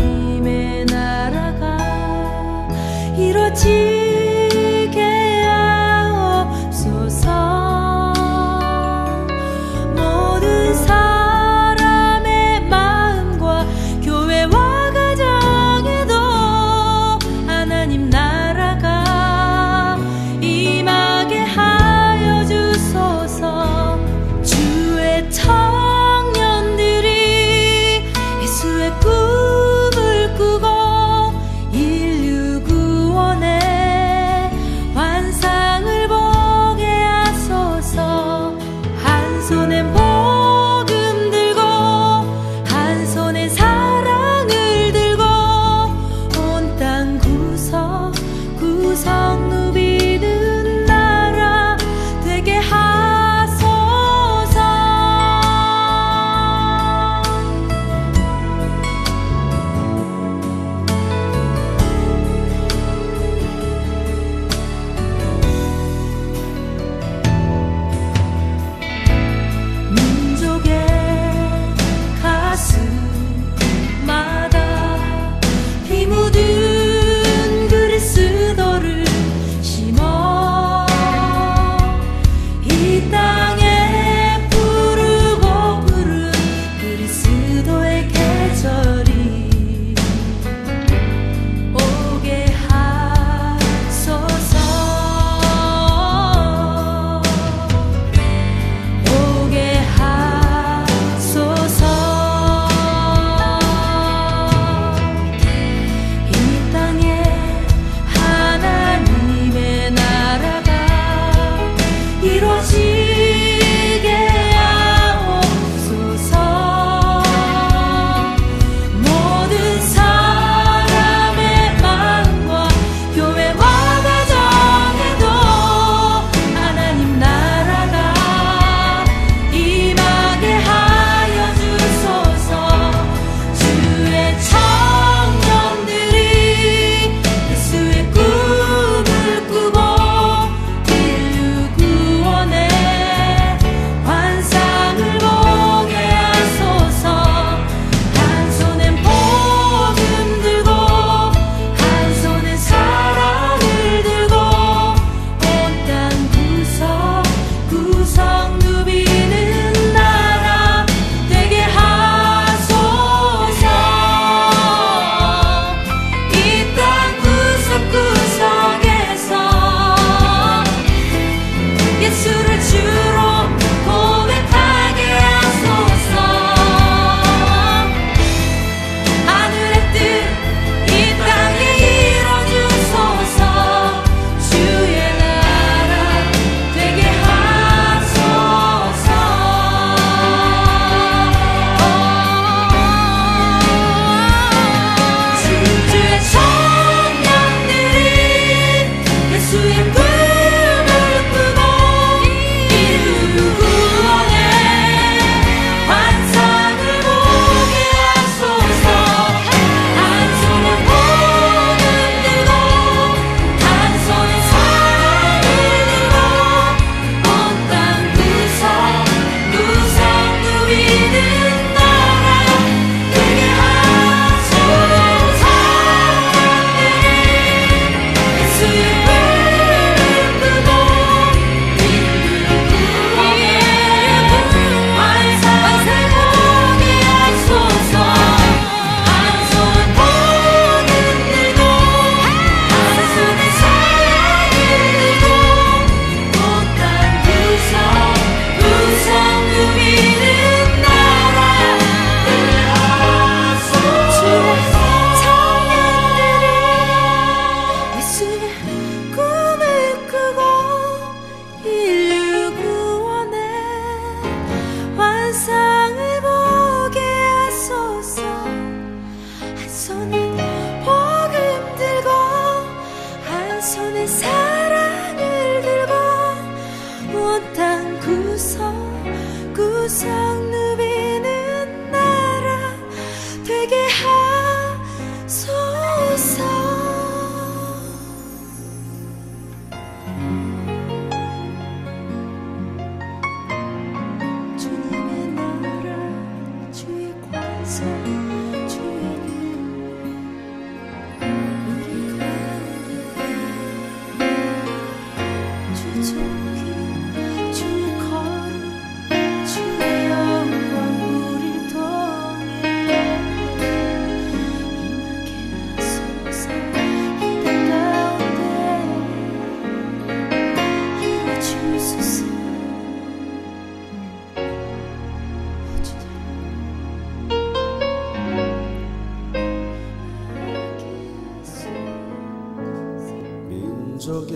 S1: 민족의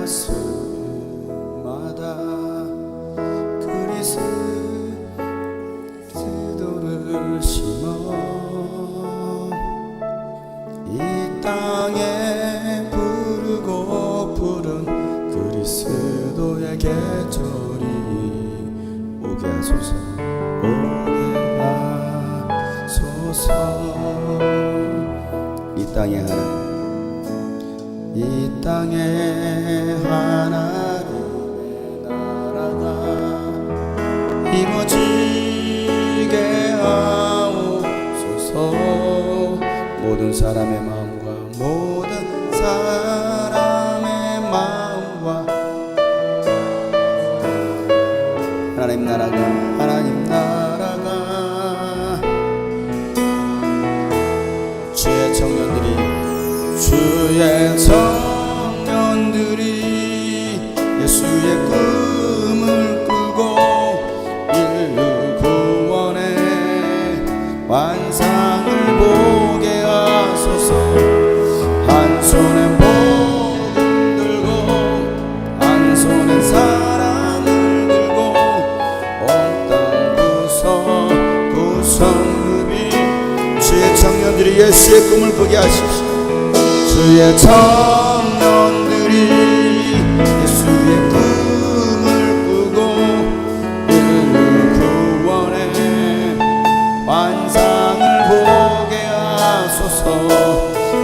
S1: 가슴마다 그리스도를 심어 이 땅에 부르고 푸른 그리스도의 계절이 오게 하소서, 오게 하소서. 이 땅에 하나님, 이 땅에 하나님의 나라가 이루어지게 하옵소서. 모든 사람의 마음과 모든 사람의 마음과 하나님 나라가, 하나님 나라가 주의 청년들이, 주의 청년들이 예수의 꿈을 꾸고 인류 구원의 완상을 보게 하소서. 한 손에 복음 들고 한 손에 사랑을 들고 온 땅 구성급이 주의 청년들이 예수의 꿈을 꾸게 하십시오. 주의 청년들이 예수의 꿈을 꾸고 인류 구원의 완상을 보게 하소서.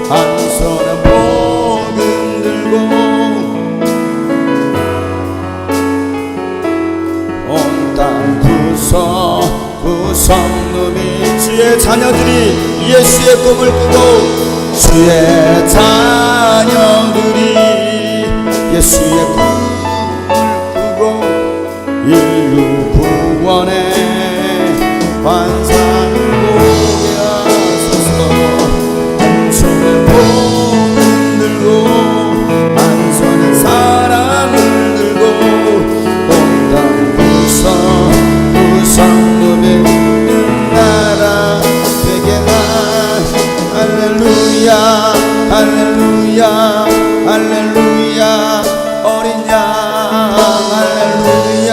S1: 한 손에 복음 들고 온 땅 구성놈이 주의 자녀들이 예수의 꿈을 꾸고 주의 자녀들이 예수의 꿈을 꾸고 인류 구원의 환상을 보게 하소서. 한 손에 복음 들고 한 손에 사랑을 들고 온 땅 구성놈의 나라 되게 할렐루야, 할렐루야, 할렐루야. 어린 양 할렐루야,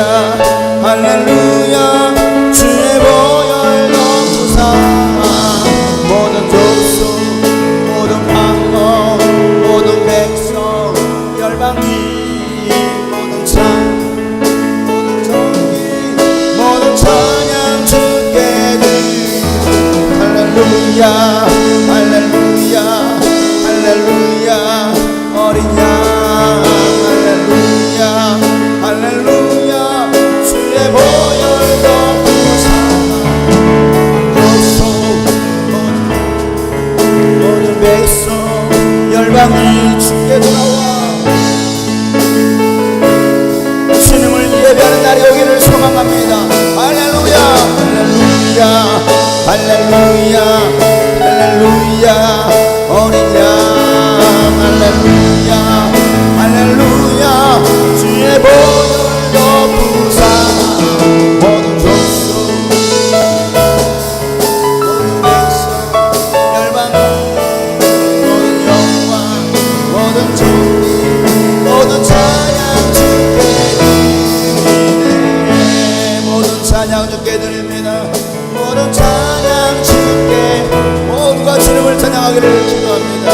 S1: 할렐루야. 주의 보혈 넘사 모든 족속 모든 방언 모든 백성 열방이 모든 참 모든 정기 모든 찬양 주께 드리고 할렐루야, 할렐루야, 할렐루야. 어린 양 할렐루야, 할렐루야. 주의 보혈 넘사 모든 백성 열방이 주께 돌아와 주님을 예배하는 날이 오기를 소망합니다. 할렐루야, 할렐루야, 할렐루야, 할렐루야. 어린 양 할렐루야, 할렐루야. 주의 보혈 덮으사 모든 족속 모든 백성 열방이 모든 영광 모든 존귀 모든 찬양 주께 드리네. 모든 찬양 주께 드립니다. 모든 찬양 주께 모두가 주님을 찬양하기를 기도합니다.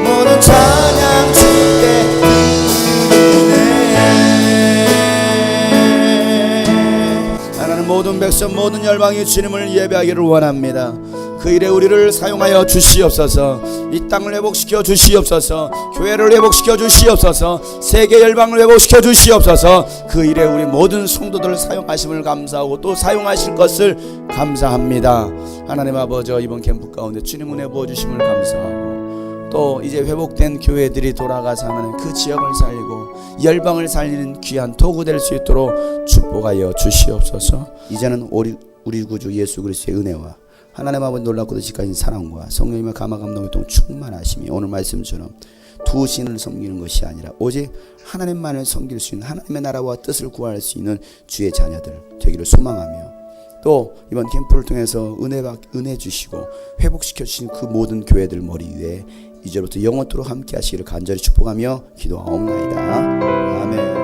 S1: 모든 찬양 주께 드리네. 하나님 모든 백성 모든 열방이 주님을 예배하기를 원합니다. 그 일에 우리를 사용하여 주시옵소서. 이 땅을 회복시켜 주시옵소서. 교회를 회복시켜 주시옵소서. 세계 열방을 회복시켜 주시옵소서. 그 일에 우리 모든 성도들을 사용하심을 감사하고 또 사용하실 것을 감사합니다. 하나님 아버지, 이번 캠프 가운데 주님 은혜 부어주심을 감사하고 또 이제 회복된 교회들이 돌아가서 하나님 그 지역을 살리고 열방을 살리는 귀한 도구 될 수 있도록 축복하여 주시옵소서. 이제는 우리 구주 예수 그리스도의 은혜와 하나님 아버지 놀랍고도 지까진 사랑과 성령님의 감화감동의 동 충만하심이 오늘 말씀처럼 두 신을 섬기는 것이 아니라 오직 하나님만을 섬길 수 있는 하나님의 나라와 뜻을 구할 수 있는 주의 자녀들 되기를 소망하며 또 이번 캠프를 통해서 은혜 주시고 회복시켜 주신 그 모든 교회들 머리 위에 이제부터 영원토록 함께 하시기를 간절히 축복하며 기도하옵나이다. 아멘.